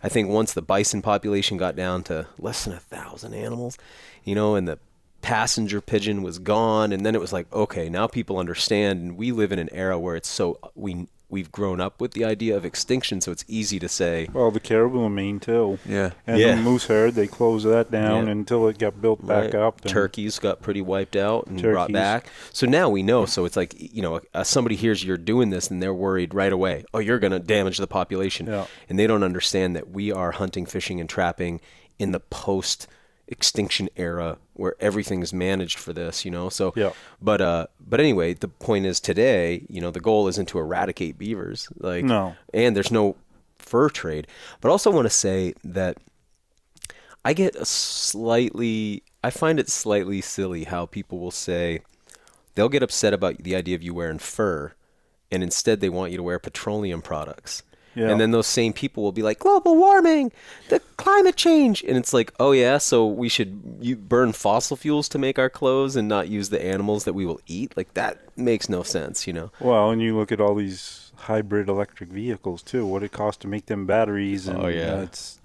I think once the bison population got down to less than 1,000 animals, you know, and the passenger pigeon was gone, and then it was like, okay, now people understand, and we live in an era where it's so we've grown up with the idea of extinction, so it's easy to say. Well, the caribou in Maine too. Yeah. And the moose herd, they closed that down until it got built back up. And turkeys got pretty wiped out and brought back. So now we know. So it's like, you know, somebody hears you're doing this and they're worried right away. Oh, you're going to damage the population. Yeah. And they don't understand that we are hunting, fishing, and trapping in the post-extinction era where everything's managed for this, you know. So but anyway, the point is today, you know, the goal isn't to eradicate beavers, like, no, and there's no fur trade. But I also want to say that I find it slightly silly how people will say they'll get upset about the idea of you wearing fur, and instead they want you to wear petroleum products. Yeah. And then those same people will be like, global warming, the climate change. And it's like, oh yeah, so we should burn fossil fuels to make our clothes and not use the animals that we will eat? Like, that makes no sense, you know? Well, and you look at all these hybrid electric vehicles too, what it costs to make them batteries. And,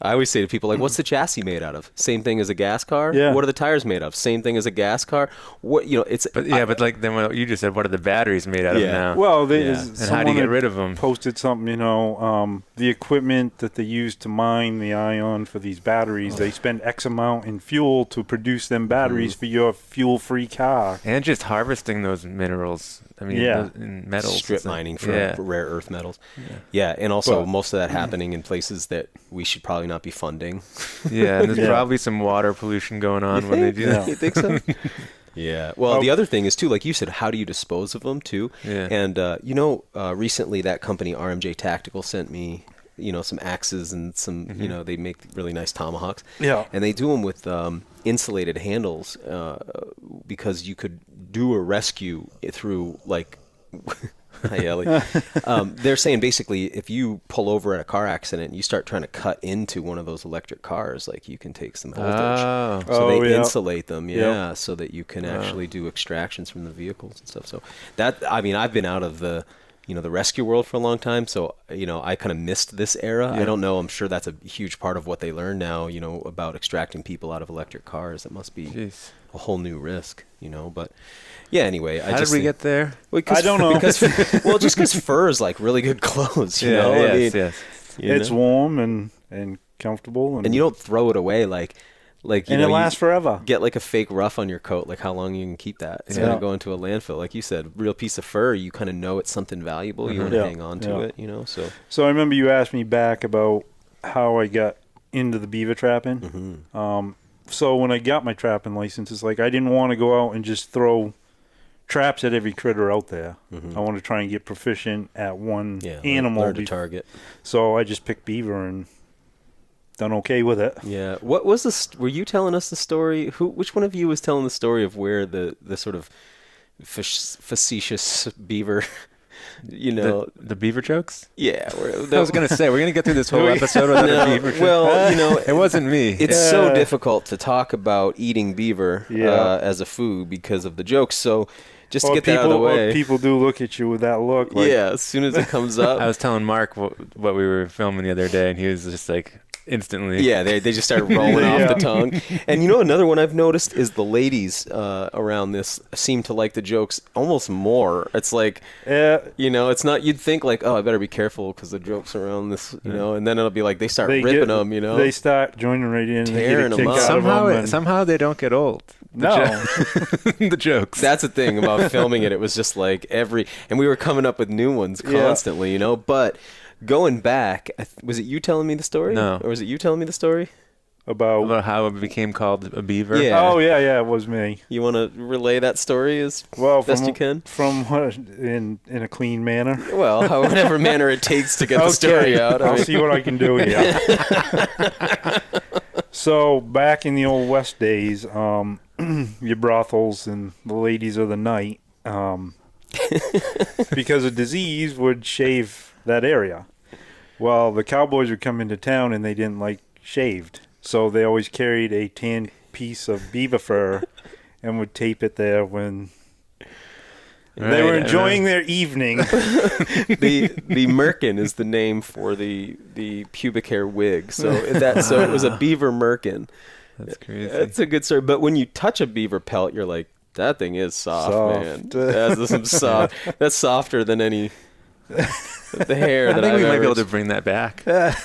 I always say to people, like, what's the chassis made out of? Same thing as a gas car? Yeah. What are the tires made of? Same thing as a gas car? What, you know, it's... But like then what you just said, what are the batteries made out of now? Well, and how do you get rid of them? Posted something, you know, the equipment that they use to mine the ion for these batteries, they spend X amount in fuel to produce them batteries for your fuel-free car. And just harvesting those minerals. I mean, in metals. Strip mining for rare earth metals. Yeah, and also most of that happening in places that we should probably not be funding. Yeah, and there's probably some water pollution going on when they do that. You think so? Yeah. Well, the other thing is, too, like you said, how do you dispose of them, too? Yeah. And, you know, recently that company, RMJ Tactical, sent me, you know, some axes and some, you know, they make really nice tomahawks. Yeah. And they do them with insulated handles because you could do a rescue through, like... Hi, Ellie. They're saying basically if you pull over at a car accident and you start trying to cut into one of those electric cars, like, you can take some voltage. So they insulate them, so that you can actually do extractions from the vehicles and stuff. So that, I mean, I've been out of the, you know, the rescue world for a long time, so, you know, I kind of missed this era. I don't know. I'm sure that's a huge part of what they learn now, you know, about extracting people out of electric cars. It must be a whole new risk, you know, but... Yeah, anyway. How did we get there? Well, I don't know. Just because fur is like really good clothes, you know? It's warm and comfortable. And you don't throw it away like you and know, it lasts forever. Get like a fake ruff on your coat, like how long you can keep that. It's going to go into a landfill. Like you said, real piece of fur, you kind of know it's something valuable. You want to hang on to it, you know? So I remember you asked me back about how I got into the beaver trapping. So when I got my trapping license, it's like I didn't want to go out and just throw traps at every critter out there. I want to try and get proficient at one animal. Learn to target. So I just picked beaver and done okay with it. Yeah. What was this? Were you telling us the story? Which one of you was telling the story of where the sort of facetious beaver... You know, the Beaver Jokes? Yeah. I was going to say, we're going to get through this whole episode with the Beaver Jokes. Well, you know, it wasn't me. It's so difficult to talk about eating beaver as a food because of the jokes. So just to get that out of the way. People do look at you with that look. Like, as soon as it comes up. I was telling Mark what we were filming the other day, and he was just like... instantly. Yeah, they just started rolling off the tongue. And you know, another one I've noticed is the ladies around this seem to like the jokes almost more. It's like, you know, it's not, you'd think like, oh, I better be careful because the jokes around this, you know, and then it'll be like they start ripping them, you know. They start joining right in. Tearing them up. Somehow they don't get old. The jokes. That's the thing about filming it. It was just like and we were coming up with new ones constantly, you know. But going back, was it you telling me the story? No. Or was it you telling me the story? About how it became called a beaver? Yeah. Oh, yeah, it was me. You want to relay that story as best you can? In a clean manner. Well, whatever manner it takes to get the story out. I'll see what I can do here. So, back in the old West days, your brothels and the ladies of the night, because of disease, would shave that area. Well, the cowboys would come into town and they didn't like shaved. So they always carried a tan piece of beaver fur and would tape it there when they were enjoying their evening. The merkin is the name for the pubic hair wig. So it was a beaver merkin. That's crazy. That's a good story. But when you touch a beaver pelt, you're like, that thing is soft. Man. That's some soft. That's softer than any. The hair. I think we might be able to bring that back. But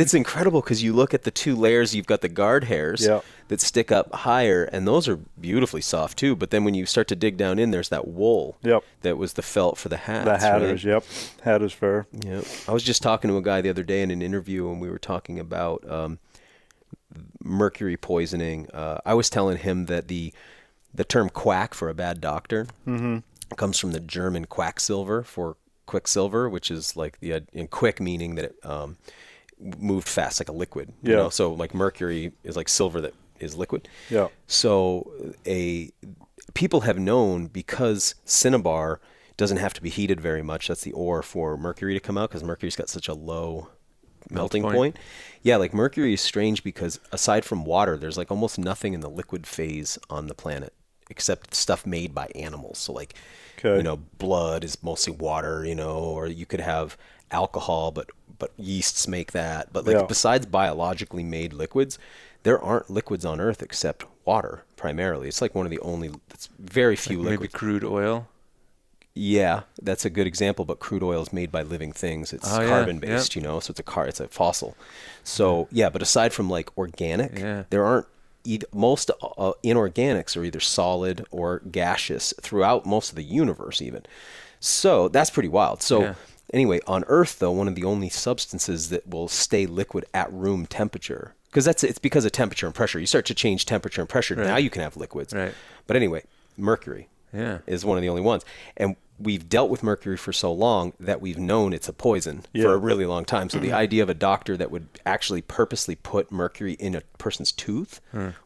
it's incredible because you look at the two layers. You've got the guard hairs that stick up higher, and those are beautifully soft too. But then when you start to dig down in, there's that wool. That was the felt for the hats. The hatters. Right? Hatters fur. Yep. I was just talking to a guy the other day in an interview, and we were talking about mercury poisoning. I was telling him that the term quack for a bad doctor comes from the German quacksilver for quicksilver, which is like in quick meaning that it moved fast, like a liquid. You know? So like mercury is like silver that is liquid. Yeah. So people have known, because cinnabar doesn't have to be heated very much. That's the ore for mercury to come out, because mercury's got such a low melting point. Yeah, like mercury is strange because aside from water, there's like almost nothing in the liquid phase on the planet except stuff made by animals. So like, blood is mostly water, or you could have alcohol, but yeasts make that. But like besides biologically made liquids, there aren't liquids on Earth except water primarily. It's like one of the only, it's very few liquids. Maybe crude oil? Yeah, that's a good example, but crude oil is made by living things. It's carbon-based, so it's a fossil. So, but aside from like organic, there aren't, most inorganics are either solid or gaseous throughout most of the universe even. So that's pretty wild. So anyway, on Earth though, one of the only substances that will stay liquid at room temperature, because it's because of temperature and pressure. You start to change temperature and pressure, now you can have liquids. Right. But anyway, mercury is one of the only ones. And we've dealt with mercury for so long that we've known it's a poison for a really long time. So the idea of a doctor that would actually purposely put mercury in a person's tooth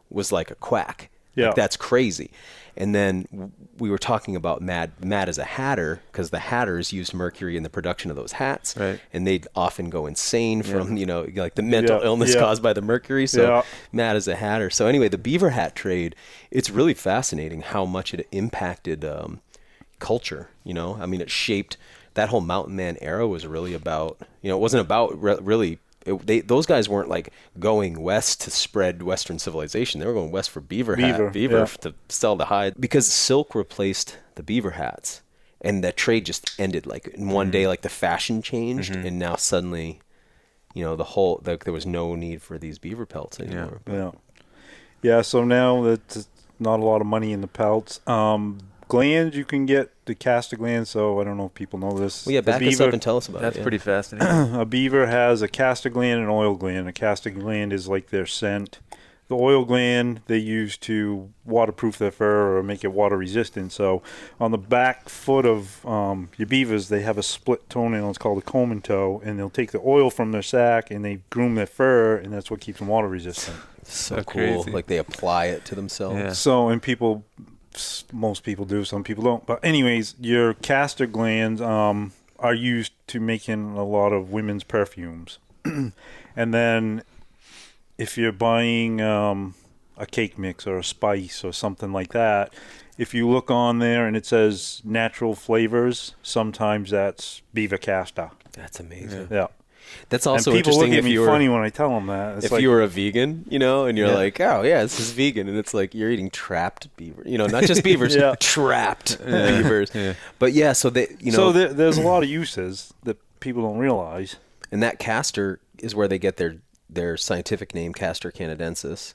was like a quack. Like, that's crazy. And then we were talking about Matt as a hatter, because the hatters used mercury in the production of those hats. Right. And they'd often go insane from, like the mental illness caused by the mercury. So Matt as a hatter. So anyway, the beaver hat trade, it's really fascinating how much it impacted culture. I mean, it shaped that whole mountain man era. Was really about, it wasn't about really. Those guys weren't like going west to spread Western civilization. They were going west for beaver to sell the hide, because silk replaced the beaver hats, and that trade just ended like in one day. Like the fashion changed, and now suddenly, there was no need for these beaver pelts anymore. Yeah. So now that's not a lot of money in the pelts. Glands, you can get the Castor glands, so I don't know if people know this. Well, back us up and tell us about it. That's pretty fascinating. A beaver has a Castor gland and an oil gland. A Castor gland is like their scent. The oil gland they use to waterproof their fur or make it water resistant. So on the back foot of your beavers, they have a split toenail. It's called a comb and toe, and they'll take the oil from their sack and they groom their fur, and that's what keeps them water resistant. So cool. Crazy. Like they apply it to themselves. Yeah. So, and most people do, some people don't. But anyways, your Castor glands are used to making a lot of women's perfumes. And then if you're buying a cake mix or a spice or something like that, if you look on there and it says natural flavors, sometimes that's Beaver Castor. That's amazing. Yeah. That's also and people interesting. Look at me funny when I tell them that. It's if you were a vegan, and you're like, oh yeah, this is vegan, and it's like you're eating trapped beaver, not just beavers, trapped beavers. Yeah. But so there's a lot of uses that people don't realize. And that castor is where they get their scientific name, Castor canadensis,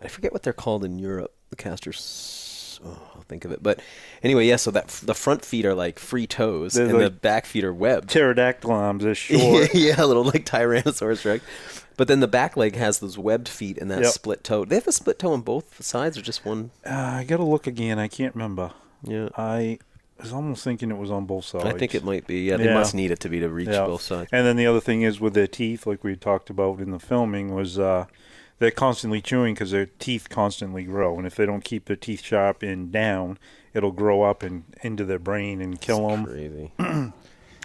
I forget what they're called in Europe. The Castors. Oh, I'll think of it. But anyway, yeah. So that the front feet are like free toes, and like the back feet are webbed. Pterodactyl arms. They're short. Yeah, a little like Tyrannosaurus Rex. But then the back leg has those webbed feet and that split toe. They have a split toe on both sides, or just one? I gotta look again. I can't remember. Yeah. I was almost thinking it was on both sides. I think it might be. Yeah, they must need it to reach both sides. And then the other thing is with their teeth, like we talked about in the filming, was they're constantly chewing because their teeth constantly grow. And if they don't keep their teeth sharp and down, it'll grow up and into their brain and kill them. Crazy.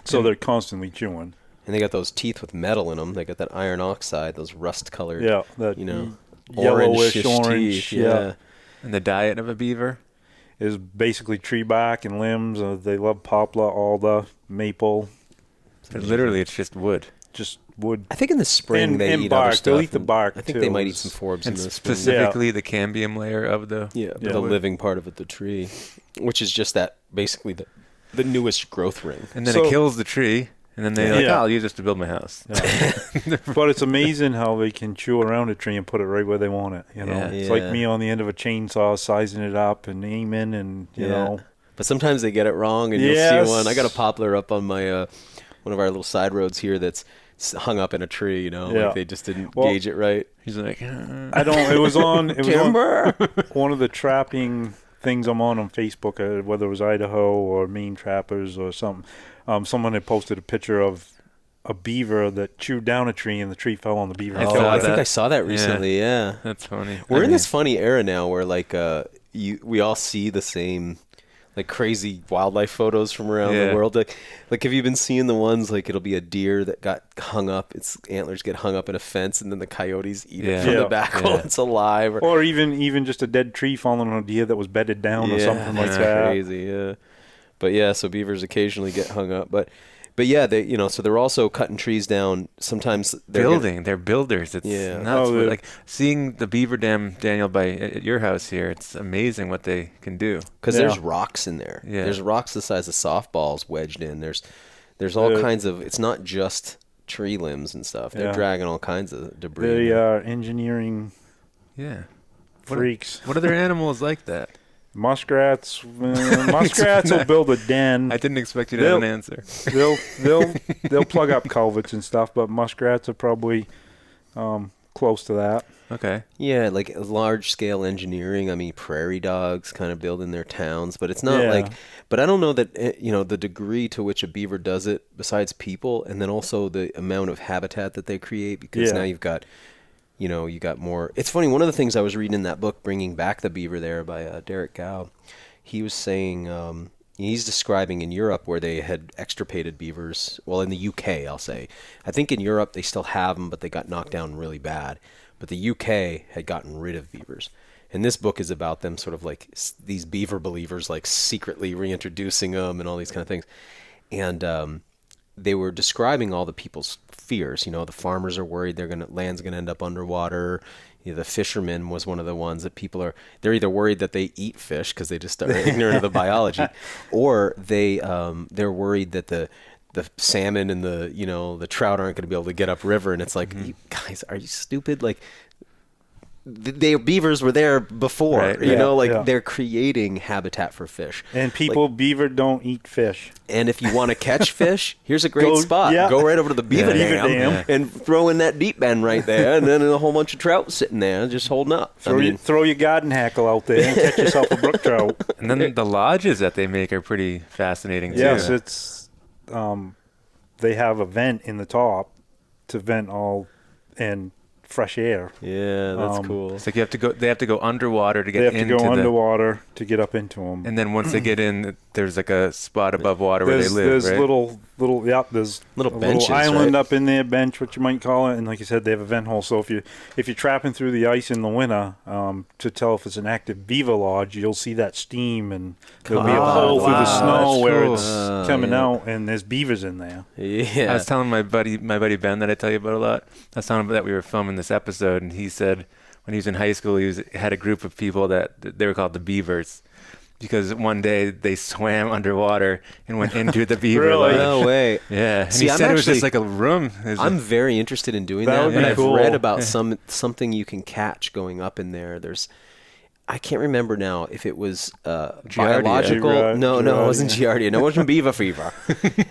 So they're constantly chewing. And they got those teeth with metal in them. They got that iron oxide, those rust-colored, that yellowish orange. teeth. Yeah. And the diet of a beaver is basically tree bark and limbs. They love poplar, alder, maple. So literally, it's just wood. Just wood. I think in the spring they eat bark. other stuff. They'll eat the bark. I think too. they might eat some forbs in the spring. Specifically the cambium layer of the the living part of the tree, which is just that basically the newest growth ring. And then it kills the tree. And then they're like, I'll use this to build my house. Yeah. But it's amazing how they can chew around a tree and put it right where they want it. It's like me on the end of a chainsaw, sizing it up and aiming, and you know. But sometimes they get it wrong, and you'll see one. I got a poplar up on my one of our little side roads here that's hung up in a tree. Like they just didn't gauge it right. He's like, I don't. It was on. It was on one of the trapping things I'm on Facebook, whether it was Idaho or Maine trappers or something. Someone had posted a picture of a beaver that chewed down a tree, and the tree fell on the beaver. I think I saw that recently. Yeah, that's funny. We're in this funny era now where like we all see the same like crazy wildlife photos from around the world. Like have you been seeing the ones like it'll be a deer that got hung up, its antlers get hung up in a fence, and then the coyotes eat it from the back while it's alive, or even just a dead tree falling on a deer that was bedded down or something like that. Crazy, But so beavers occasionally get hung up, but yeah, they so they're also cutting trees down. Sometimes they're builders. It's nuts. Like seeing the beaver dam, Daniel, at your house here. It's amazing what they can do. Because there's rocks in there. Yeah. There's rocks the size of softballs wedged in. There's all kinds of. It's not just tree limbs and stuff. They're dragging all kinds of debris. They are engineering. Yeah. Freaks. What other animals like that? Muskrats will build a den. I didn't expect you to have an answer. They'll plug up culverts and stuff, but muskrats are probably close to that. Okay. Yeah, like large scale engineering. I mean, prairie dogs kind of building their towns, but it's not like. But I don't know that the degree to which a beaver does it, besides people, and then also the amount of habitat that they create, because now you've got. You got more. It's funny, one of the things I was reading in that book, Bringing Back the Beaver there by Derek Gow, he was saying, he's describing in Europe where they had extirpated beavers, well, in the UK, I'll say. I think in Europe they still have them, but they got knocked down really bad. But the UK had gotten rid of beavers. And this book is about them sort of like these beaver believers, like secretly reintroducing them and all these kind of things. And they were describing all the people's fears. The farmers are worried land's gonna end up underwater. The fisherman was one of the ones that they're either worried that they eat fish because they just are ignorant of the biology, or they're worried that the salmon and the trout aren't going to be able to get upriver. And it's like, you guys, are you stupid? Like, beavers were there before, right? They're creating habitat for fish. And beaver don't eat fish. And if you want to catch fish, here's a great spot. Go right over to the beaver dam and throw in that deep end right there, and then a whole bunch of trout sitting there just holding up. Throw your garden hackle out there and catch yourself a brook trout. And then the lodges that they make are pretty fascinating too. Yes, it's they have a vent in the top to vent all and fresh air. Yeah, that's cool. It's like they have to go underwater to get into They have to go underwater to get up into them. And then once they get in, there's like a spot above water where they live, there's right? There's little a benches, little island right? up in there, bench, what you might call it. And like you said, they have a vent hole. So if you're trapping through the ice in the winter, to tell if it's an active beaver lodge, you'll see that steam, and there'll be a hole through the snow where it's coming out, and there's beavers in there. Yeah. I was telling my buddy Ben that I tell you about a lot. I was telling him that we were filming this episode, and he said when he was in high school, he had a group of people that they were called the Beavers, because one day they swam underwater and went into the beaver. Really? No way. Yeah. And See, he I'm said it was actually- just like a room. I'm very interested in doing That that, would but be I've cool. read about something you can catch going up in there. I can't remember now if it was biological. Giardia. No, it wasn't Giardia. No, it wasn't Beaver fever.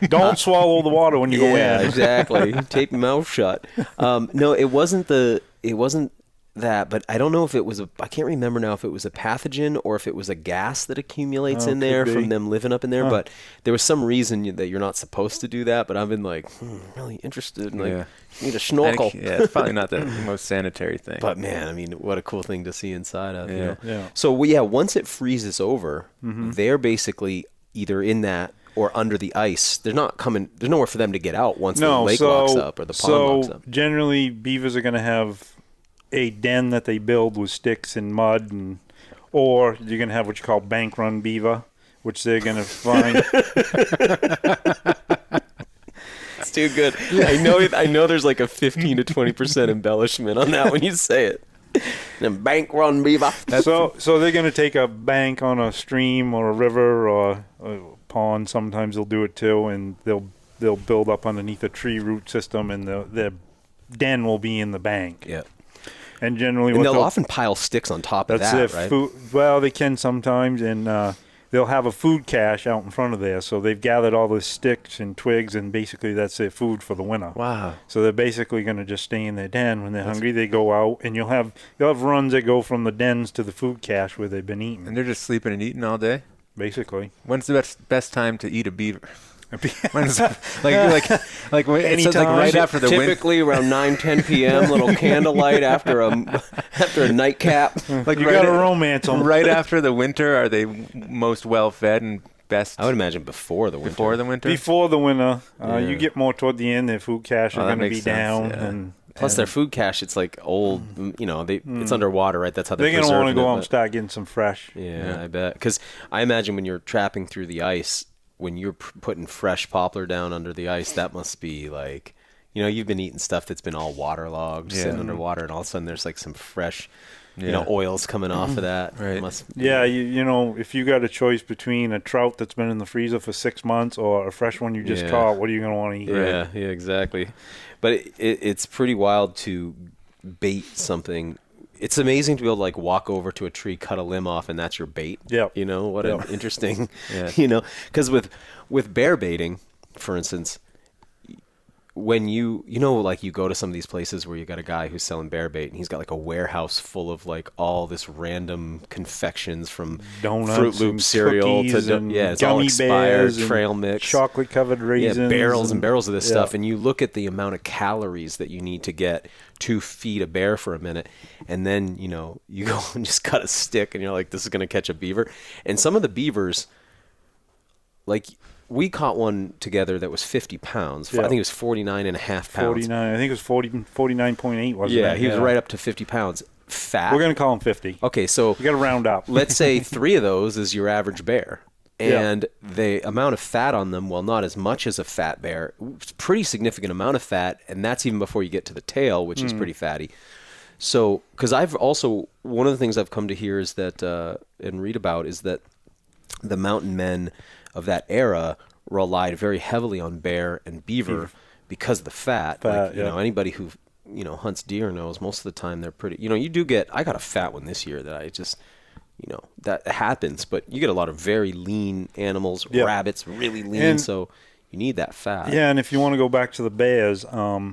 Don't swallow the water when you go Yeah, in. exactly. Tape your mouth shut. No, it wasn't that, but I don't know if it was I can't remember now if it was a pathogen or if it was a gas that accumulates in there could from be. them living up in there. But there was some reason that you're not supposed to do that. But I've been like really interested. Like, Yeah. you need a snorkel. It's probably not the most sanitary thing. But man, I mean, what a cool thing to see inside of. You Yeah. know? Yeah. So once it freezes over, they're basically either in that or under the ice. They're not coming. There's nowhere for them to get out once the lake locks up or the pond locks up. Generally, beavers are going to have a den that they build with sticks and mud, or you're going to have what you call bank run beaver, which they're going to find. It's too good. I know. There's like a 15 to 20% embellishment on that when you say it. And bank run beaver. So they're going to take a bank on a stream or a river or a pond. Sometimes they'll do it too, and they'll build up underneath a tree root system, and their den will be in the bank. Yeah. And generally, And they'll often pile sticks on top of that's that, their right? food. Well, they can sometimes, and they'll have a food cache out in front of there. So they've gathered all the sticks and twigs, and basically that's their food for the winter. Wow. So they're basically going to just stay in their den. When they're hungry, they go out, and you'll have runs that go from the dens to the food cache where they've been eating. And they're just sleeping and eating all day? Basically. When's the best time to eat a beaver? When's like when, it says like right after the wind. Typically around 9-10 p.m. Little candlelight after a nightcap. Like You got to romance them. right after the winter, are they most well fed and best? I would imagine before the winter. Before the winter. Before the winter, Yeah. you get more toward the end. Their food cache are that going to be makes sense, down, yeah. and Plus their food cache, it's like old. You know, it's underwater, right? That's how they're they're going to want to preserving go it, out and but- start getting some fresh. Yeah, I bet. Because I imagine when you're trapping through the ice, when you're putting fresh poplar down under the ice, that must be like, you've been eating stuff that's been all waterlogged, sitting underwater, and all of a sudden there's like some fresh, oils coming off of that. Right. Yeah, if you got a choice between a trout that's been in the freezer for 6 months or a fresh one you just caught, what are you going to want to eat? Yeah, exactly. But it's pretty wild to bait something. It's amazing to be able to like walk over to a tree, cut a limb off, and that's your bait. Yeah. What an interesting, Yeah. because with bear baiting, for instance, when you like you go to some of these places where you got a guy who's selling bear bait and he's got like a warehouse full of like all this random confections from Donuts Fruit Loop and cereal cookies to and it's all gummy expired bears and trail mix, chocolate covered raisins, barrels and barrels of this yeah. stuff, and you look at the amount of calories that you need to get to feed a bear for a minute, and then you go and just cut a stick and you're like, this is going to catch a beaver. And some of the beavers, like we caught one together that was 50 pounds. Yeah. I think it was 49.5 pounds. 49. I think it was 49.8, wasn't it? Yeah, he was right up to 50 pounds. Fat. We're going to call him 50. Okay, so You got to round up. let's say 3 of those is your average bear. And the amount of fat on them, well, not as much as a fat bear, it's a pretty significant amount of fat, and that's even before you get to the tail, which is pretty fatty. So, because I've also, one of the things I've come to hear is that, and read about, is that the mountain men of that era relied very heavily on bear and beaver because of the fat. Like, anybody who, hunts deer knows most of the time they're pretty, you do get, I got a fat one this year that I just, that happens, but you get a lot of very lean animals, rabbits, really lean, And, so you need that fat. Yeah, and if you want to go back to the bears, I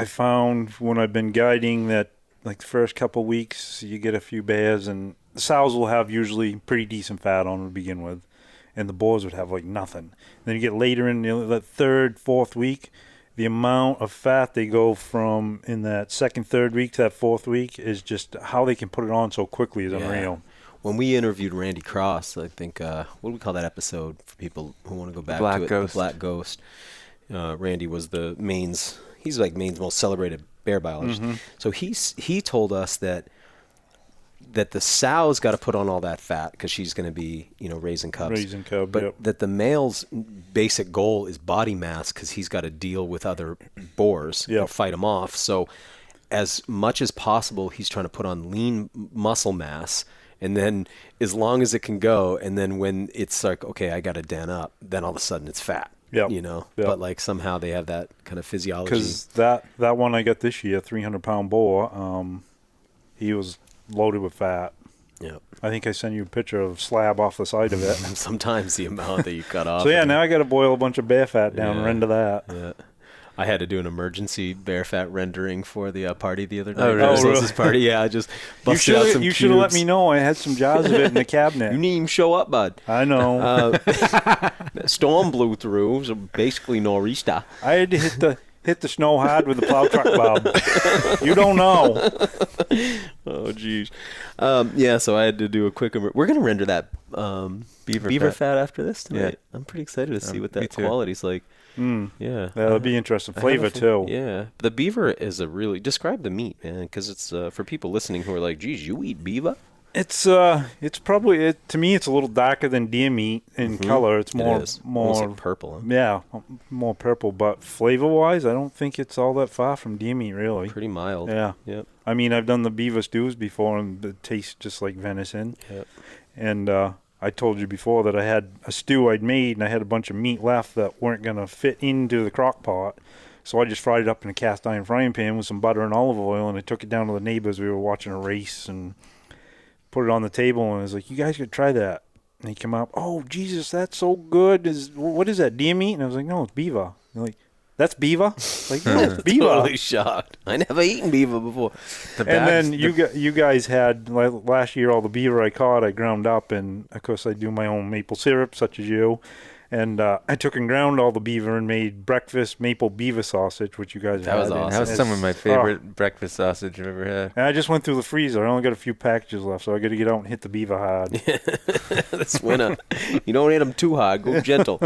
found when I've been guiding that like the first couple weeks, you get a few bears, and the sows will have usually pretty decent fat on to begin with, and the boars would have like nothing. Then you get later in the third, fourth week, the amount of fat they go from in that second, third week to that fourth week is just how they can put it on so quickly is unreal. When we interviewed Randy Cross, I think, what do we call that episode for people who want to go back Black to it? Ghost. The Black Ghost. Randy was he's like Maine's most celebrated bear biologist. So he told us that the sow's got to put on all that fat because she's going to be, raising cubs. Raising cub, but yep. that the male's basic goal is body mass because he's got to deal with other boars and fight them off. So as much as possible, he's trying to put on lean muscle mass And then as long as it can go, and then when it's like, okay, I got to den up, then all of a sudden it's fat. Yep. You know, Yep. but like somehow they have that kind of physiology. Because that one I got this year, 300-pound boar, he was loaded with fat. Yeah. I think I sent you a picture of slab off the side of it. Sometimes the amount that you cut off. So yeah, now I got to boil a bunch of bear fat down and render that. Yeah. I had to do an emergency bear fat rendering for the party the other night. Oh, really? Solstice party. Yeah, I just busted out some You should have let cubes. me know. I had some jars of it in the cabinet. You didn't even show up, bud. I know. Storm blew through, so basically nor'easter. I had to hit the snow hard with the plow truck, Bob. You don't know. Oh, geez. Yeah, so I had to do a quick... We're going to render that beaver fat after this tonight. I'm pretty excited to see what that quality's like. Yeah. That'll be interesting. Flavor, too. Yeah. The beaver is a really... Describe the meat, man, because it's for people listening who are like, geez, you eat beaver? It's probably... to me, it's a little darker than deer meat in color. It's more... Almost like purple. Huh? Yeah, more purple. But flavor-wise, I don't think it's all that far from deer meat, really. Pretty mild. Yeah. Yep. I mean, I've done the beaver stews before, and it tastes just like venison. Yep. And I told you before that I had a stew I'd made, and I had a bunch of meat left that weren't going to fit into the crock pot. So I just fried it up in a cast iron frying pan with some butter and olive oil, and I took it down to the neighbors. We were watching a race and put it on the table, and I was like, you guys could try that. And he came up, oh, Jesus, that's so good. What is that, deer meat? And I was like, no, it's beaver. They're like, that's beaver? Like, yeah, it's beaver. Totally shocked. I never eaten beaver before. And then you guys had, last year, all the beaver I caught, I ground up, and, of course, I do my own maple syrup, such as you. And I took and ground all the beaver and made breakfast maple beaver sausage, which you guys had. That was awesome. That was some of my favorite breakfast sausage I've ever had. And I just went through the freezer. I only got a few packages left, so I got to get out and hit the beaver hard. This winter. You don't hit them too hard. Go gentle.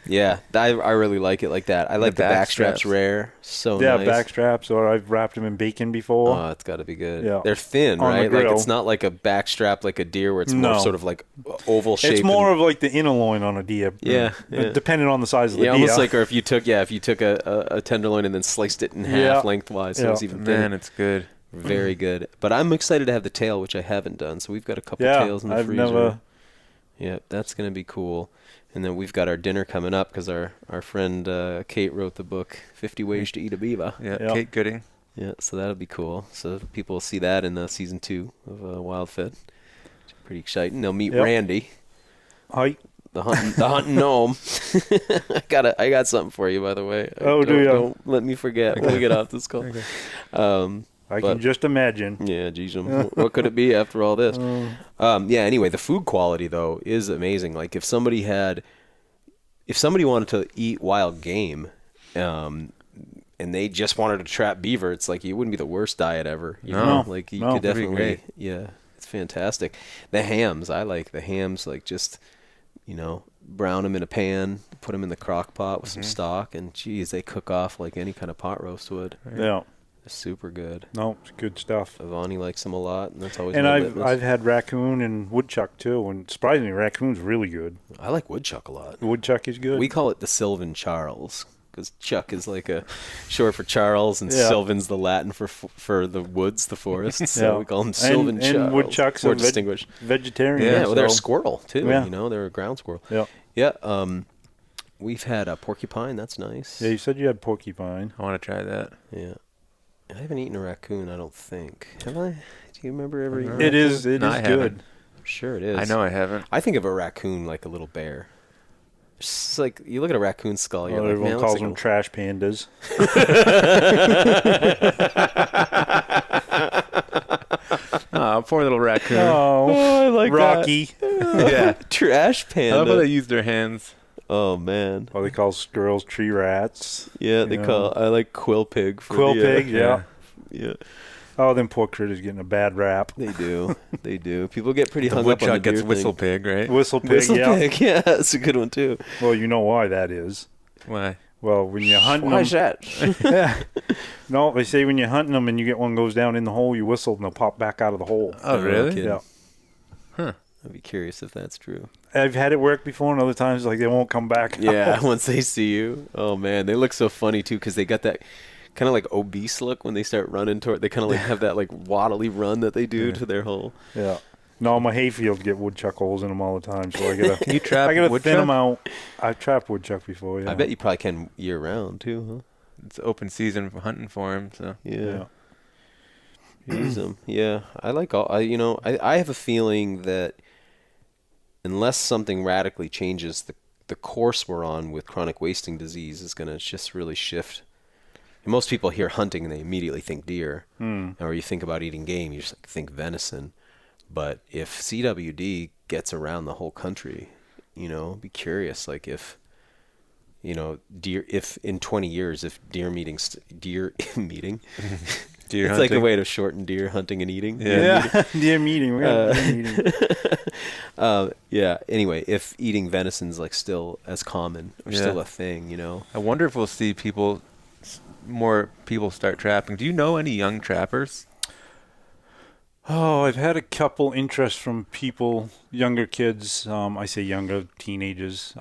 Yeah, I really like it like that. I like the back straps rare. So yeah, nice. back straps, or I've wrapped them in bacon before. Oh, it's got to be good. Yeah. They're thin, On the right? Like grill. it's not like a back strap like a deer where it's more sort of like oval shape. It's more of like the inner loin on a deer. Yeah. Depending on the size of the deer. Almost like, or if you took a tenderloin and then sliced it in half lengthwise, so it's even thinner. Man, it's good. Very good. But I'm excited to have the tail, which I haven't done. So we've got a couple tails in the freezer. Never. Yeah, that's going to be cool. And then we've got our dinner coming up because our friend Kate wrote the book, 50 Ways to Eat a Beaver. Yeah, yep. Kate Gooding. Yeah, so that'll be cool. So people will see that in season 2 of WildFed. Pretty exciting. They'll meet Randy. Hi. The hunting gnome. I got something for you, by the way. Oh, do you? Don't let me forget when we get off this call. Okay. I can just imagine. Yeah, geez, what could it be after all this? Yeah. Anyway, the food quality though is amazing. Like if somebody wanted to eat wild game, and they just wanted to trap beaver, it's like it wouldn't be the worst diet ever. You know? Like you could definitely. Yeah, it's fantastic. The hams, I like the hams. Like just. Brown them in a pan, put them in the crock pot with some stock, and geez, they cook off like any kind of pot roast would. Right? Yeah. It's super good. No, it's good stuff. Ivani likes them a lot, and that's always And I've had raccoon and woodchuck, too, and surprisingly, raccoon's really good. I like woodchuck a lot. Woodchuck is good. We call it the Sylvan Charles, because Chuck is like a short for Charles, and Sylvan's the Latin for the woods, the forests. So we call them Sylvan Charles. And woodchucks are distinguished. Vegetarian. Yeah, well, they're a squirrel, too. Yeah. They're a ground squirrel. Yeah. Yeah. We've had a porcupine. That's nice. Yeah, you said you had porcupine. I want to try that. Yeah. I haven't eaten a raccoon, I don't think. Have I? Do you remember ever eating It is good. I'm sure it is. I know I haven't. I think of a raccoon like a little bear. It's like you look at a raccoon skull, you're like, everyone man, calls them trash pandas. Oh, poor little raccoon. Oh, I like Rocky. Yeah. Trash panda. I love how they use their hands. Oh man. Well, they call squirrels tree rats. Yeah, I like quill pig. Pig, yeah. Yeah. Oh, them poor critters getting a bad rap. They do. They do. People get pretty The hung up on the woodchuck deer gets thing. whistle pig, right? Whistle pig, Whistle pig, yeah, that's a good one too. Well, you know why that is. Why? Well, when you're hunting Why is them, that? yeah. No, they say when you're hunting them and you get one goes down in the hole, you whistle and they'll pop back out of the hole. Oh, really? Okay. Yeah. Huh. I'd be curious if that's true. I've had it work before, and other times like they won't come back. Yeah, once they see you. Oh man, they look so funny too because they got that kind of like obese look when they start running toward. They kind of like have that like waddly run that they do to their hole. Yeah. No, my hayfields get woodchuck holes in them all the time, so I gotta. Can you trap I gotta woodchuck? thin them out. I've trapped woodchuck before. Yeah. I bet you probably can year round too, It's open season for hunting for them. So huh? Yeah. Use them. Yeah, I like all. I have a feeling that unless something radically changes, the course we're on with chronic wasting disease is going to just really shift. And most people hear hunting and they immediately think deer, or you think about eating game, you just think venison. But if CWD gets around the whole country, be curious. Like if, deer. If in 20 years, if deer meeting. Deer hunting. Like a way to shorten deer hunting and eating. Yeah. Deer meeting. We're gonna deer meeting. Yeah. Anyway, if eating venison's like still as common or still a thing, I wonder if we'll see more people start trapping. Do you know any young trappers? Oh, I've had a couple interests from people, younger kids. I say younger, teenagers,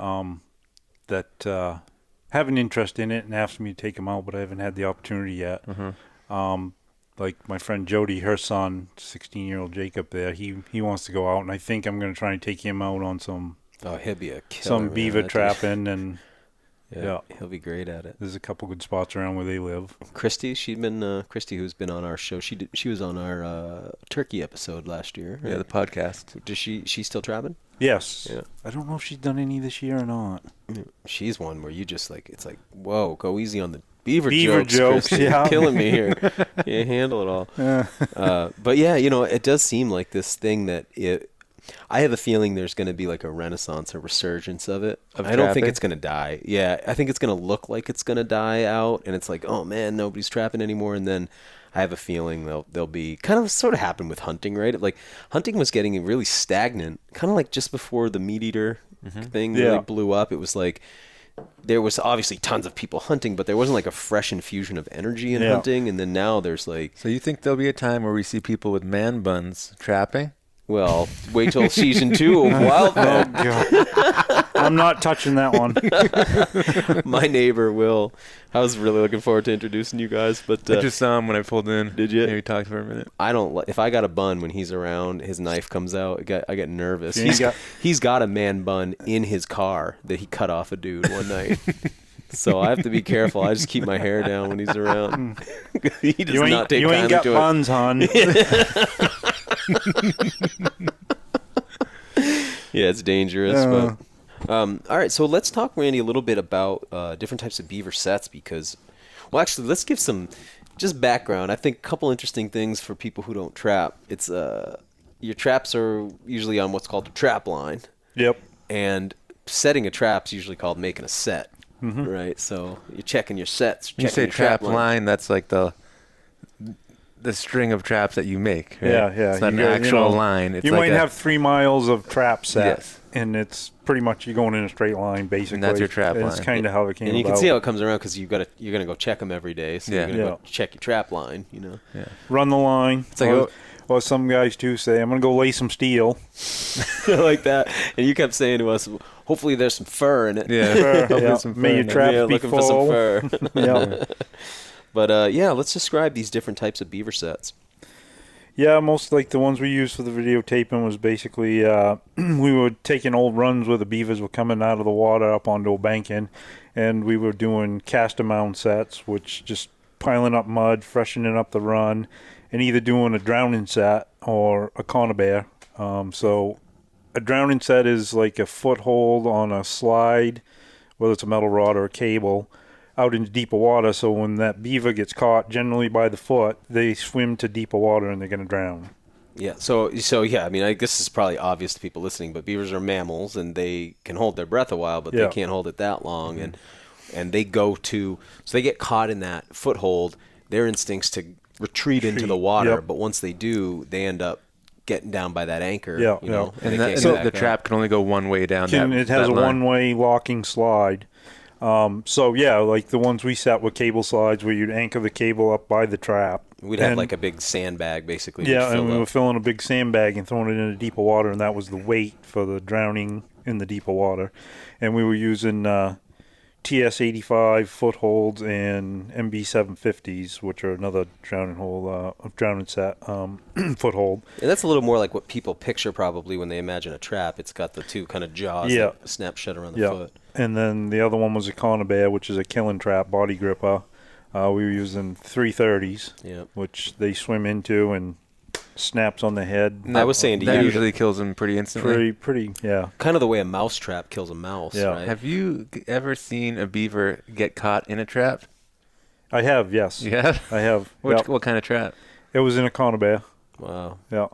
that have an interest in it and asked me to take them out, but I haven't had the opportunity yet. Like my friend Jody, her son, 16-year-old Jacob there, he wants to go out, and I think I'm going to try and take him out on some he'll be a killer, some beaver trapping, and he'll be great at it. There's a couple good spots around where they live. Christy, Christy, who's been on our show, she was on our turkey episode last year. Right? Yeah, the podcast. Does she still trapping? Yes. Yeah. I don't know if she's done any this year or not. She's one where you just like, it's like, whoa, go easy on the Beaver jokes. Christy. Yeah. You're killing me here. Can't handle it all. But yeah, it does seem like this thing that I have a feeling there's going to be like a renaissance, a resurgence of it. I don't think it's going to die. Yeah, I think it's going to look like it's going to die out, and it's like, oh man, nobody's trapping anymore. And then I have a feeling they'll be kind of sort of happened with hunting, right? Like hunting was getting really stagnant, kind of like just before the meat eater thing really blew up. It was like there was obviously tons of people hunting, but there wasn't like a fresh infusion of energy in hunting. And then now there's like. So you think there'll be a time where we see people with man buns trapping? Well, wait till season 2 of WildFed. Oh, God. I'm not touching that one. My neighbor will. I was really looking forward to introducing you guys, but I just saw him when I pulled in. Did you? Yeah, we talked for a minute. I don't. If I got a bun when he's around, his knife comes out. I get nervous. Yeah, he's got a man bun in his car that he cut off a dude one night. So I have to be careful. I just keep my hair down when he's around. He does not take kindly to it. You ain't got buns, hon. Yeah, it's dangerous. But all right, so let's talk, Randy, a little bit about different types of beaver sets because, well, actually, let's give some just background. I think a couple interesting things for people who don't trap. It's your traps are usually on what's called a trap line. Yep. And setting a trap's usually called making a set, right? So you're checking your sets. You say trap line, that's like the string of traps that you make, right? Yeah. It's not an actual line. It's you like might have 3 miles of trap set, Yes. and it's pretty much you're going in a straight line, basically. And that's your trap line. It's kind of how it came about. And you can see how it comes around because you're gonna go check them every day. So you're gonna Yeah. go check your trap line. Yeah. Run the line. It's like or some guys too say, I'm gonna go lay some steel. like that. And you kept saying to us, hopefully there's some fur in it. Yeah. Yeah. May your traps be looking full. for some fur. Yeah. But let's describe these different types of beaver sets. Yeah, most like the ones we used for the videotaping was basically we were taking old runs where the beavers were coming out of the water up onto a banking, and we were doing Castor mound sets, which just piling up mud, freshening up the run, and either doing a drowning set or a conibear. So a drowning set is like a foothold on a slide, whether it's a metal rod or a cable, out into deeper water, so when that beaver gets caught, generally by the foot, they swim to deeper water and they're going to drown. Yeah, so yeah, I mean, this is probably obvious to people listening, but beavers are mammals, and they can hold their breath a while, but they can't hold it that long, and they so they get caught in that foothold, their instincts to retreat into the water, but once they do, they end up getting down by that anchor, And the trap can only go one way down It has a one-way locking slide. Like the ones we set were cable slides where you'd anchor the cable up by the trap. We'd have like a big sandbag, basically. Yeah, and we were filling a big sandbag and throwing it into deeper water, and that was the weight for the drowning in the deeper water. And we were using TS-85 footholds and MB-750s, which are another drowning set foothold. And that's a little more like what people picture probably when they imagine a trap. It's got the two kind of jaws that snap shut around the foot. And then the other one was a conibear, which is a killing trap body gripper. We were using 330s, which they swim into and snaps on the head. I was saying to that you, usually kills them pretty instantly. Pretty, yeah. Kind of the way a mouse trap kills a mouse, right? Have you ever seen a beaver get caught in a trap? I have, yes. Yeah? I have. What kind of trap? It was in a conibear. Wow. Yeah.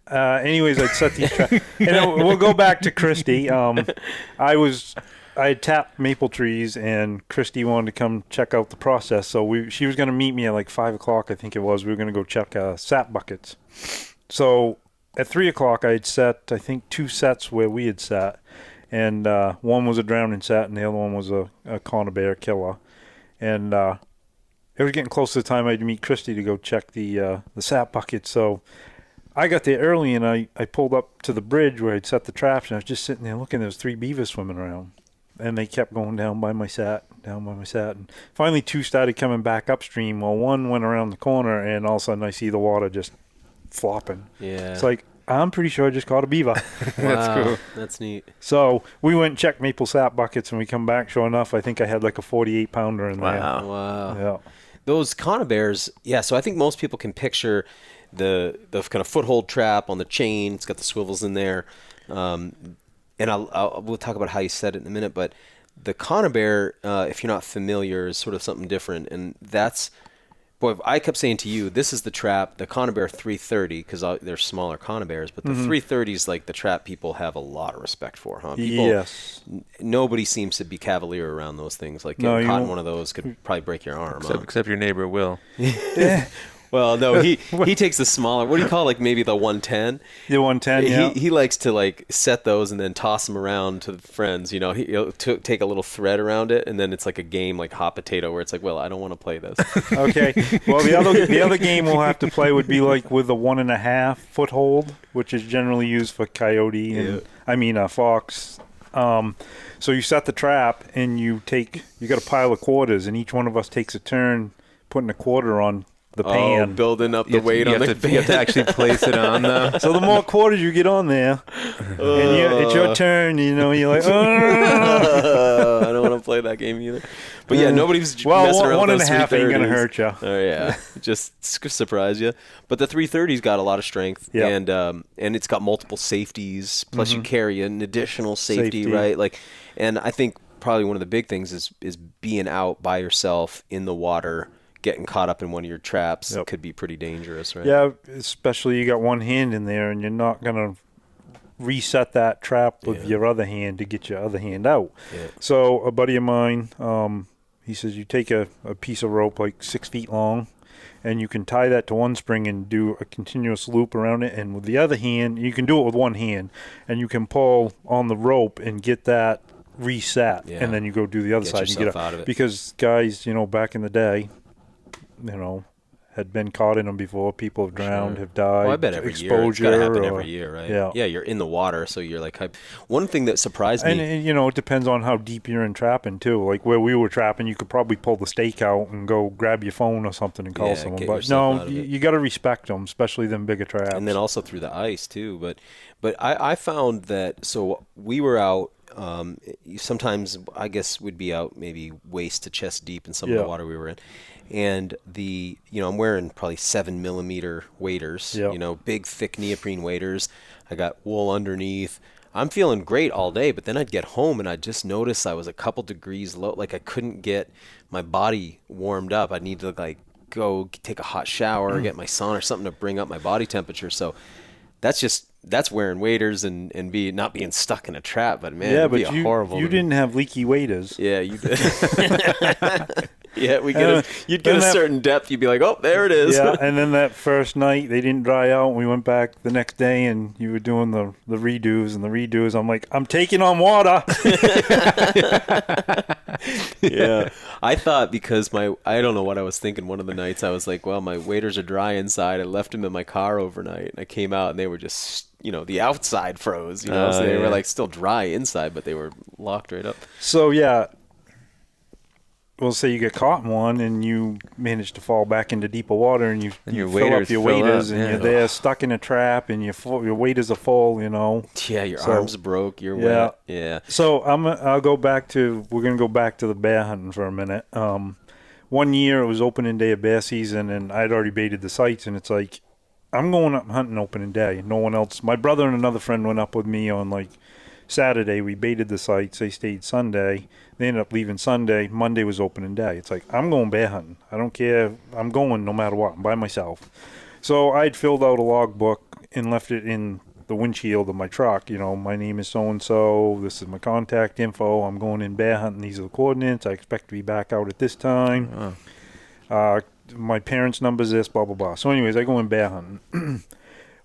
Anyways, I'd set these traps. And we'll go back to Christy. I had tapped maple trees, and Christy wanted to come check out the process. So she was going to meet me at like 5 o'clock, I think it was. We were going to go check sap buckets. So at 3 o'clock, I had set, I think, 2 sets where we had sat. And one was a drowning set, and the other one was a conibear killer. And it was getting close to the time I had to meet Christy to go check the sap buckets. So I got there early, and I pulled up to the bridge where I'd set the traps, and I was just sitting there looking. There was 3 beavers swimming around. And they kept going down by my sat. And finally 2 started coming back upstream. Well, one went around the corner, and all of a sudden I see the water just flopping. Yeah. It's like, I'm pretty sure I just caught a beaver. That's cool. That's neat. So we went and checked maple sap buckets, and we come back. Sure enough, I think I had like a 48-pounder in there. Wow. Yeah. Those conibears, so I think most people can picture the kind of foothold trap on the chain. It's got the swivels in there. And we'll talk about how you set it in a minute, but the conibear, if you're not familiar, is sort of something different. And that's, I kept saying to you, this is the trap, the conibear 330, because they're smaller conibears, but the 330 is like the trap people have a lot of respect for, huh? Yes. Nobody seems to be cavalier around those things. Like getting caught in one of those could probably break your arm. Except your neighbor Will. Well, no, he takes the smaller. What do you call like maybe the 110? The 110. Yeah. He likes to like set those and then toss them around to friends. You know, he'll take a little thread around it, and then it's like a game like hot potato where it's like, well, I don't want to play this. Okay. Well, the other game we'll have to play would be like with a 1.5 foothold, which is generally used for coyote and fox. So you set the trap, and you got a pile of quarters, and each one of us takes a turn putting a quarter on the pan. Building up the weight on the pan. You have to actually place it on, though. So the more quarters you get on there, and it's your turn, you're like, I don't want to play that game either. But yeah, nobody's messing around with those 330s. 1.5 ain't going to hurt you. Oh, yeah. Just surprise you. But the 330's got a lot of strength, and it's got multiple safeties, plus you carry an additional safety, right? Like, and I think probably one of the big things is being out by yourself in the water, getting caught up in one of your traps could be pretty dangerous, right? Yeah, especially you got one hand in there, and you're not going to reset that trap with your other hand to get your other hand out. Yeah. So a buddy of mine, he says you take a piece of rope like 6 feet long, and you can tie that to one spring and do a continuous loop around it, and with the other hand, you can do it with one hand, and you can pull on the rope and get that reset, and then you go do the other side and get out of it. Because guys, back in the day, had been caught in them before. People have drowned, have died. I bet every year. It's got to happen every year, right? Yeah, you're in the water, so you're like... One thing that surprised me... And, it depends on how deep you're in trapping, too. Like, where we were trapping, you could probably pull the stake out and go grab your phone or something and call someone. But, no, you got to respect them, especially them bigger traps. And then also through the ice, too. But I found that... So, we were out... sometimes, I guess, we'd be out maybe waist to chest deep in some of the water we were in. And I'm wearing probably 7mm waders, big, thick neoprene waders. I got wool underneath. I'm feeling great all day, but then I'd get home and I'd just notice I was a couple degrees low. Like I couldn't get my body warmed up. I'd need to go take a hot shower or get my sauna or something to bring up my body temperature. So that's wearing waders and not being stuck in a trap, but man, it'd be horrible. You didn't have leaky waders. Yeah, you did. Yeah, you'd get a certain depth. You'd be like, oh, there it is. Yeah, and then that first night, they didn't dry out. And we went back the next day, and you were doing the redos and the redos. I'm like, I'm taking on water. Yeah. I thought because I don't know what I was thinking one of the nights. I was like, well, my waders are dry inside. I left them in my car overnight. And I came out, and they were just, the outside froze. So they were like still dry inside, but they were locked right up. So, yeah. We'll say you get caught in one and you manage to fall back into deeper water and you fill up your waders and you're there stuck in a trap and your waders are full, Yeah, your arms broke, you're wet. Yeah. So we're going to go back to the bear hunting for a minute. 1 year it was opening day of bear season and I'd already baited the sites and it's like, I'm going up hunting opening day. No one else. My brother and another friend went up with me on like Saturday. We baited the sites. They stayed Sunday. They ended up leaving Sunday. Monday was opening day. It's like, I'm going bear hunting. I don't care. I'm going no matter what. I'm by myself. So I'd filled out a logbook and left it in the windshield of my truck. My name is so-and-so. This is my contact info. I'm going in bear hunting. These are the coordinates. I expect to be back out at this time. My parents' number's this, blah, blah, blah. So anyways, I go in bear hunting.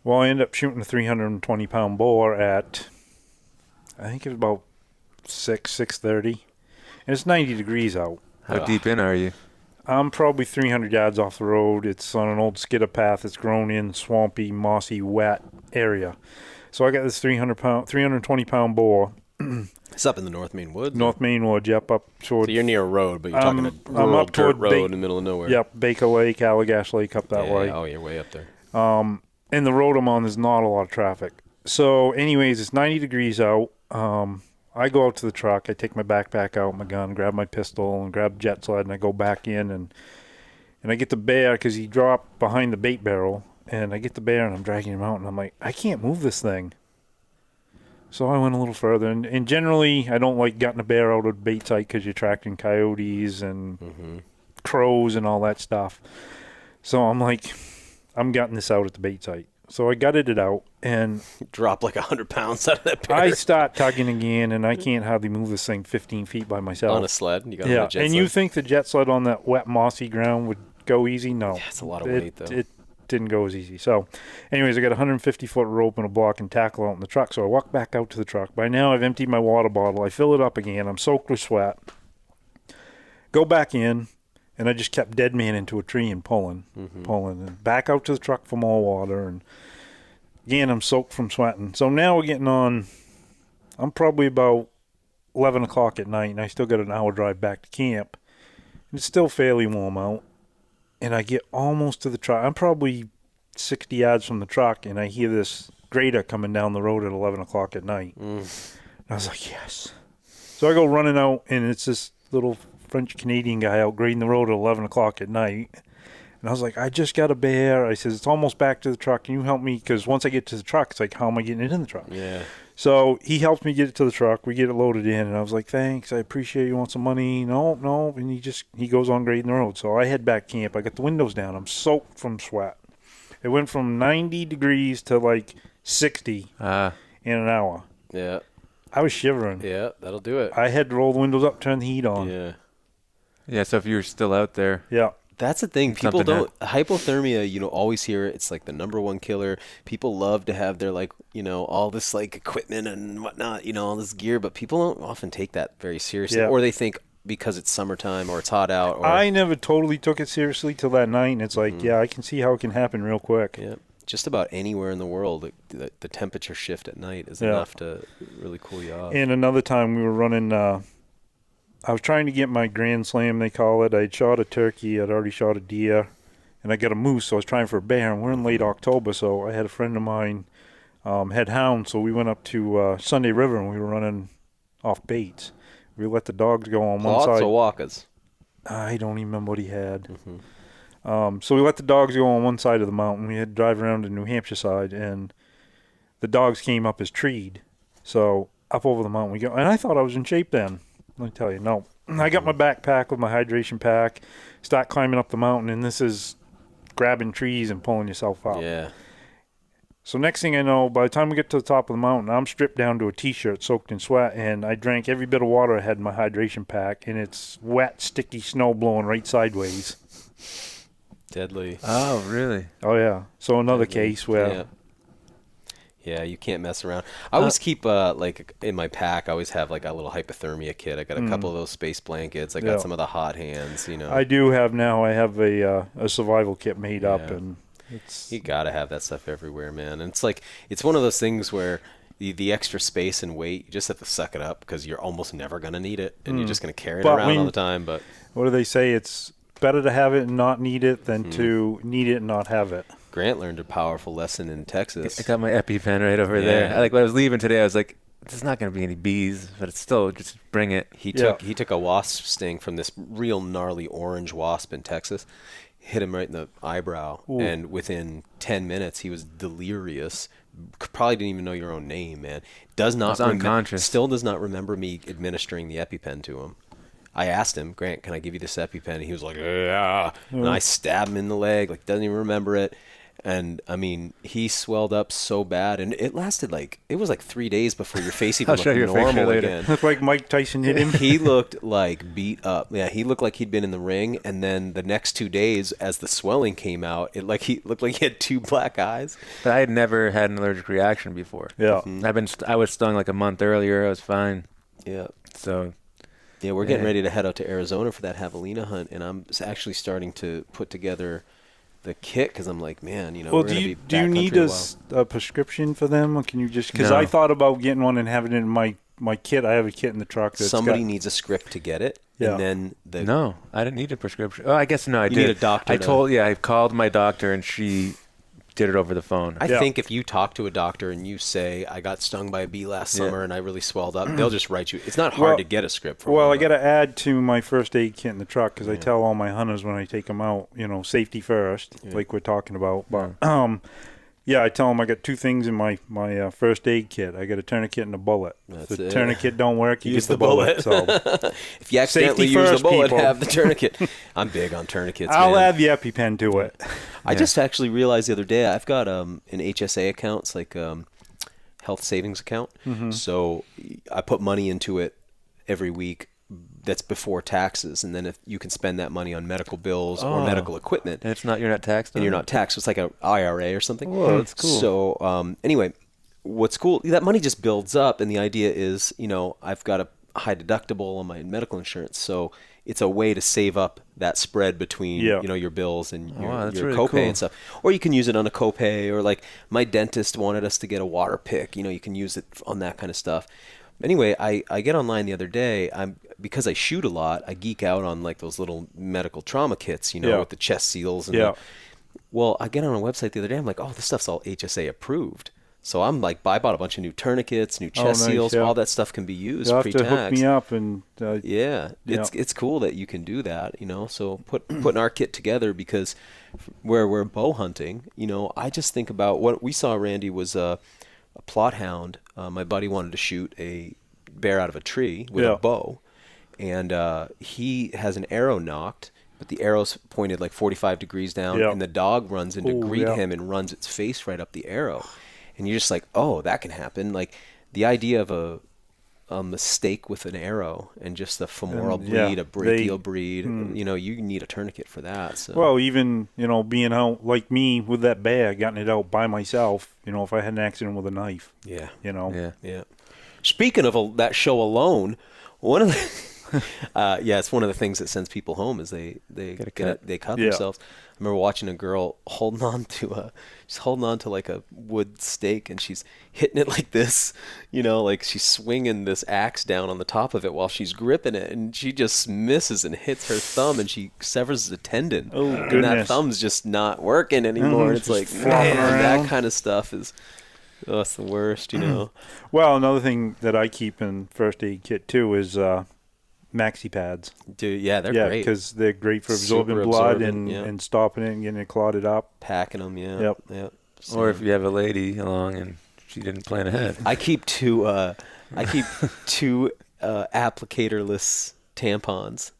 Well, I end up shooting a 320-pound boar at, I think it was about 6:30. And it's 90 degrees out. How deep in are you? I'm probably 300 yards off the road. It's on an old skidder path that's grown in swampy, mossy, wet area. So I got this 320-pound boar. It's up in the North Maine woods? North Maine woods, yep. Up toward, so you're near a road, but you're talking a rural dirt road in the middle of nowhere. Yep, Baker Lake, Allagash Lake up that way. Oh, you're way up there. And the road I'm on, there's not a lot of traffic. So anyways, it's 90 degrees out. I go out to the truck. I take my backpack out, my gun, grab my pistol, and grab the jet sled, and I go back in, and I get the bear because he dropped behind the bait barrel, and I get the bear, and I'm dragging him out, and I'm like, I can't move this thing. So I went a little further, and generally I don't like getting a bear out of the bait site because you're attracting coyotes and crows and all that stuff. So I'm like, I'm getting this out at the bait site. So I gutted it out and drop like 100 pounds out of that bear. I start tugging again, and I can't hardly move this thing 15 feet by myself. On a sled? You got yeah, on a jet and sled. you think the jet sled on that wet, mossy ground would go easy? No. Yeah, it's a lot of weight, though. It didn't go as easy. So anyways, I got a 150-foot rope and a block and tackle out in the truck. So I walk back out to the truck. By now I've emptied my water bottle. I fill it up again. I'm soaked with sweat. Go back in. And I just kept dead man into a tree and pulling, and back out to the truck for more water. And again, I'm soaked from sweating. So now we're getting on, I'm probably about 11 o'clock at night, and I still got an hour drive back to camp. And it's still fairly warm out. And I get almost to the truck. I'm probably 60 yards from the truck, and I hear this grader coming down the road at 11 o'clock at night. And I was like, yes. So I go running out, and it's this little French-Canadian guy out grading the road at 11 o'clock at night. And I was like, I just got a bear. I says, it's almost back to the truck. Can you help me? Because once I get to the truck, it's like, how am I getting it in the truck? Yeah. So he helped me get it to the truck. We get it loaded in. And I was like, thanks. I appreciate you. Want some money? No. And he goes on grading the road. So I head back camp. I got the windows down. I'm soaked from sweat. It went from 90 degrees to like 60 in an hour. Yeah. I was shivering. Yeah, that'll do it. I had to roll the windows up, turn the heat on. Yeah. Yeah, so if you're still out there. Yeah. That's the thing. People don't hypothermia, always hear it's like the number one killer. People love to have their all this like equipment and whatnot, all this gear, but people don't often take that very seriously. Yeah. Or they think because it's summertime or it's hot out. Or, I never totally took it seriously till that night, and it's like, yeah, I can see how it can happen real quick. Yeah. Just about anywhere in the world, the temperature shift at night is enough to really cool you off. And another time we were running, I was trying to get my Grand Slam, they call it. I'd shot a turkey, I'd already shot a deer, and I got a moose, so I was trying for a bear, and we're in late October, so I had a friend of mine had hounds, so we went up to Sunday River, and we were running off baits. We let the dogs go on one side. Lots of walkers. I don't even remember what he had. So we let the dogs go on one side of the mountain. We had to drive around to New Hampshire side, and the dogs came up as treed. So up over the mountain we go. And I thought I was in shape then. Let me tell you, no. I got my backpack with my hydration pack, start climbing up the mountain, and this is grabbing trees and pulling yourself up. Yeah. So next thing I know, by the time we get to the top of the mountain, I'm stripped down to a T-shirt soaked in sweat, and I drank every bit of water I had in my hydration pack, and it's wet, sticky snow blowing right sideways. Deadly. Oh, really? Oh, yeah. So another case where... Yeah, you can't mess around. I always keep, like, in my pack, I always have, like, a little hypothermia kit. I got a couple of those space blankets. I got some of the hot hands, you know. I do have now. I have a survival kit made up, and it's... You got to have that stuff everywhere, man. And it's like, it's one of those things where the extra space and weight, you just have to suck it up because you're almost never going to need it, and you're just going to carry it around all the time. But what do they say? It's better to have it and not need it than to need it and not have it. Grant learned a powerful lesson in Texas. I got my EpiPen right over there. Like when I was leaving today, I was like, "There's not going to be any bees, but it's still just bring it." He took a wasp sting from this real gnarly orange wasp in Texas, hit him right in the eyebrow, and within 10 minutes he was delirious. Probably didn't even know your own name, man. Unconscious. Still does not remember me administering the EpiPen to him. I asked him, Grant, can I give you this EpiPen? And he was like, yeah. And I stabbed him in the leg, like doesn't even remember it. And I mean, he swelled up so bad, and it lasted it was like 3 days before your face even looked normal again. Looked like Mike Tyson hit him. He looked like beat up. Yeah, he looked like he'd been in the ring, and then the next 2 days, as the swelling came out, he looked like he had 2 black eyes. But I had never had an allergic reaction before. Yeah, I was stung like a month earlier. I was fine. Yeah. So. Yeah, we're getting ready to head out to Arizona for that javelina hunt, and I'm actually starting to put together the kit because I'm like, man, you know, well, we're do you need a prescription for them, or can you just? Because I thought about getting one and having it in my kit. I have a kit in the truck. Somebody needs a script to get it, and then no, I didn't need a prescription. Oh, I guess no, I did. You need a doctor. I called my doctor, and she did it over the phone. I think if you talk to a doctor and you say, I got stung by a bee last summer and I really swelled up, they'll just write you. It's not hard to get a script for I got to add to my first aid kit in the truck because I tell all my hunters when I take them out, you know, safety first, like we're talking about. But I tell them I got 2 things in my first aid kit. I got a tourniquet and a bullet. If the tourniquet don't work, you use the bullet. So if you accidentally use the bullet, have the tourniquet. I'm big on tourniquets. I'll add the EpiPen to it. I just actually realized the other day I've got an HSA account, it's like health savings account. So I put money into it every week. That's before taxes, and then if you can spend that money on medical bills or medical equipment, and you're not taxed, and you're not taxed. So it's like an IRA or something. Whoa, that's cool. So anyway, what's cool? That money just builds up, and the idea is, you know, I've got a high deductible on my medical insurance, so it's a way to save up that spread between you know, your bills and your really copay cool. and stuff. Or you can use it on a copay, or like my dentist wanted us to get a water pick. You know, you can use it on that kind of stuff. Anyway, I get online the other day. Because I shoot a lot, I geek out on like those little medical trauma kits, you know, with the chest seals. And well, I get on a website the other day. I'm like, oh, this stuff's all HSA approved. So I'm like, I bought a bunch of new tourniquets, new chest seals. All that stuff can be used pre-tax. You'll have to hook me up and. It's cool that you can do that, you know. So putting our kit together, because where we're bow hunting, you know, I just think about what we saw. Randy was a plot hound. My buddy wanted to shoot a bear out of a tree with a bow. And he has an arrow knocked, but the arrow's pointed like 45 degrees down, and the dog runs in to greet him and runs its face right up the arrow. And you're just like, oh, that can happen. Like the idea of a mistake with an arrow and just a femoral bleed, a brachial bleed, you know, you need a tourniquet for that. So. Well, even, you know, being out like me with that bear, getting it out by myself, you know, if I had an accident with a knife. Yeah. You know. Yeah. Speaking of that show alone, one of the... it's one of the things that sends people home is they cut themselves. I remember watching a girl holding on to like a wood stake, and she's hitting it like this, you know, like she's swinging this axe down on the top of it while she's gripping it, and she just misses and hits her thumb, and she severs the tendon. Oh, and goodness. that thumb's just not working anymore. It's like, man, that kind of stuff is... Oh, it's the worst, you know. Well, another thing that I keep in first aid kit too is maxi pads. Dude, yeah, they're great. Because they're great for absorbing blood and stopping it and getting it clotted up. Packing them, Yep. So, or if you have a lady along and she didn't plan ahead. I keep two applicatorless tampons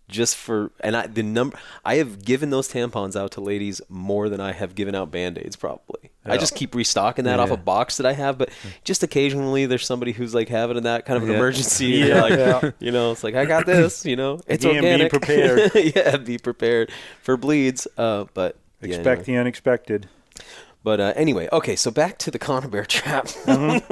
just for, and I have given those tampons out to ladies more than I have given out Band-Aids probably. I just keep restocking that off a box that I have, but just occasionally there's somebody w's like having that kind of an emergency. And like, you know, it's like, I got this, you know, it's organic. Be prepared. Be prepared for bleeds. But expect the unexpected. But anyway, okay, so back to the conibear trap. I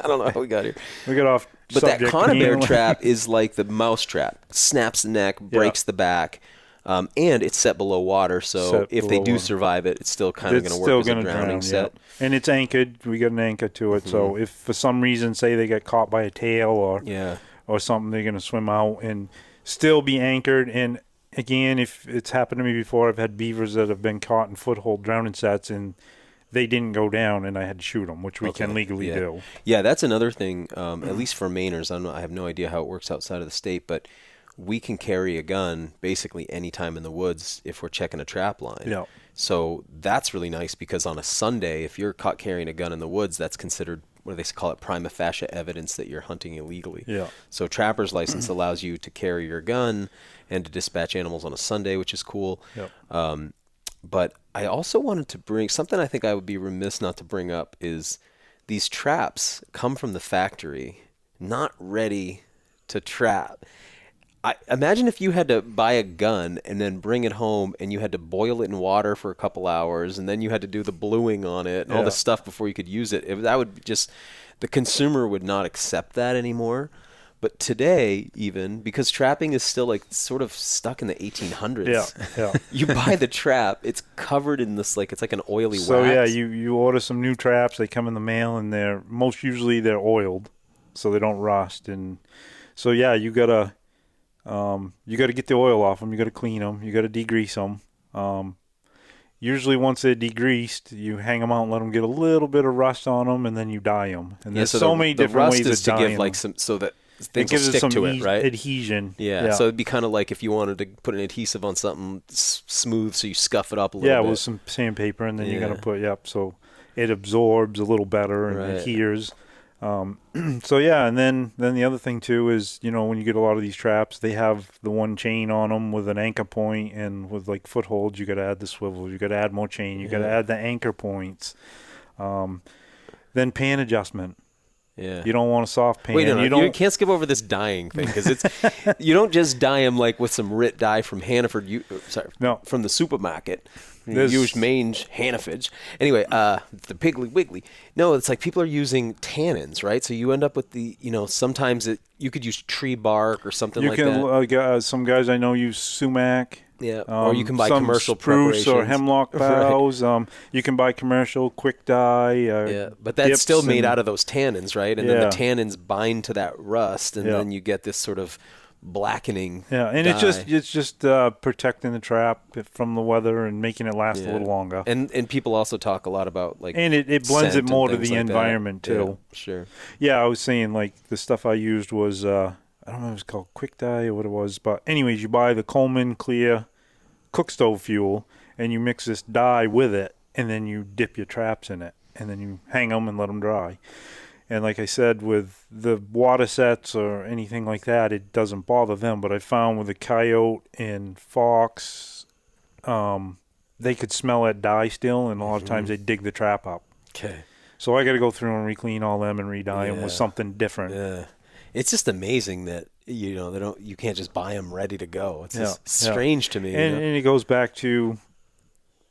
don't know how we got here. We got off But that subject. conibear trap is like the mouse trap. Snaps the neck, breaks the back, and it's set below water. So if they do survive it, it's still kind of going to work as a drowning set. Yeah. And it's anchored. We got an anchor to it. So if for some reason, say they get caught by a tail or something, they're going to swim out and still be anchored. And again, if it's happened to me before, I've had beavers that have been caught in foothold drowning sets and they didn't go down, and I had to shoot them, which we can legally do. Yeah, that's another thing, at least for Mainers. I have no idea how it works outside of the state, but we can carry a gun basically any time in the woods if we're checking a trap line. Yeah. So that's really nice because on a Sunday, if you're caught carrying a gun in the woods, that's considered, what do they call it, prima facie evidence that you're hunting illegally. Yeah. So trapper's license allows you to carry your gun and to dispatch animals on a Sunday, which is cool. Yeah. But I also wanted to bring something I think I would be remiss not to bring up is these traps come from the factory, not ready to trap. I imagine if you had to buy a gun and then bring it home and you had to boil it in water for a couple hours and then you had to do the bluing on it and all this stuff before you could use it. That would just, the consumer would not accept that anymore. But today, even, because trapping is still like sort of stuck in the 1800s, you buy the trap, it's covered in this, like, it's like an oily wax. So, yeah, you order some new traps, they come in the mail, and they're oiled, so they don't rust. And so, yeah, you got to get the oil off them, you got to clean them, you got to degrease them. Usually once they're degreased, you hang them out and let them get a little bit of rust on them, and then you dye them. And there's so many different ways of dyeing them. Give like some, so that things it gives will stick some to it, right? Adhesion. Yeah, so it'd be kind of like if you wanted to put an adhesive on something smooth, so you scuff it up a little bit. Yeah, with some sandpaper, and then you're going to put, so it absorbs a little better and adheres. So, yeah, and then the other thing, too, is, you know, when you get a lot of these traps, they have the one chain on them with an anchor point, and with, like, footholds, you got to add the swivels, you got to add more chain, you got to add the anchor points. Then pan adjustment. Yeah. You don't want a soft pan. Wait, no, you can't skip over this dyeing thing because it's you don't just dye them like with some RIT dye from Hannaford. From the supermarket. Use Maine's Hannaford. Anyway, the Piggly Wiggly. No, it's like people are using tannins, right? So you end up with the, you know, sometimes you could use tree bark or something like that. Some guys I know use sumac. Yeah, or you can buy some commercial spruce or hemlock boughs. You can buy commercial quick dye. But that's still made out of those tannins, right? And then the tannins bind to that rust, and then you get this sort of blackening. Yeah, and dye. it's just protecting the trap from the weather and making it last a little longer. And people also talk a lot about like, and it blends it more to the environment too. Yeah, sure. Yeah, I was saying like the stuff I used was I don't know if it was called quick dye or what it was, but anyways, you buy the Coleman Clear cook stove fuel and you mix this dye with it, and then you dip your traps in it, and then you hang them and let them dry. And like I said, with the water sets or anything like that, it doesn't bother them. But I found with the coyote and fox, they could smell that dye still, and a lot of times they dig the trap up. Okay. So I got to go through and re-clean all them and re-dye them with something different. Yeah. It's just amazing that, you know, you can't just buy them ready to go. It's just strange to me. And it goes back to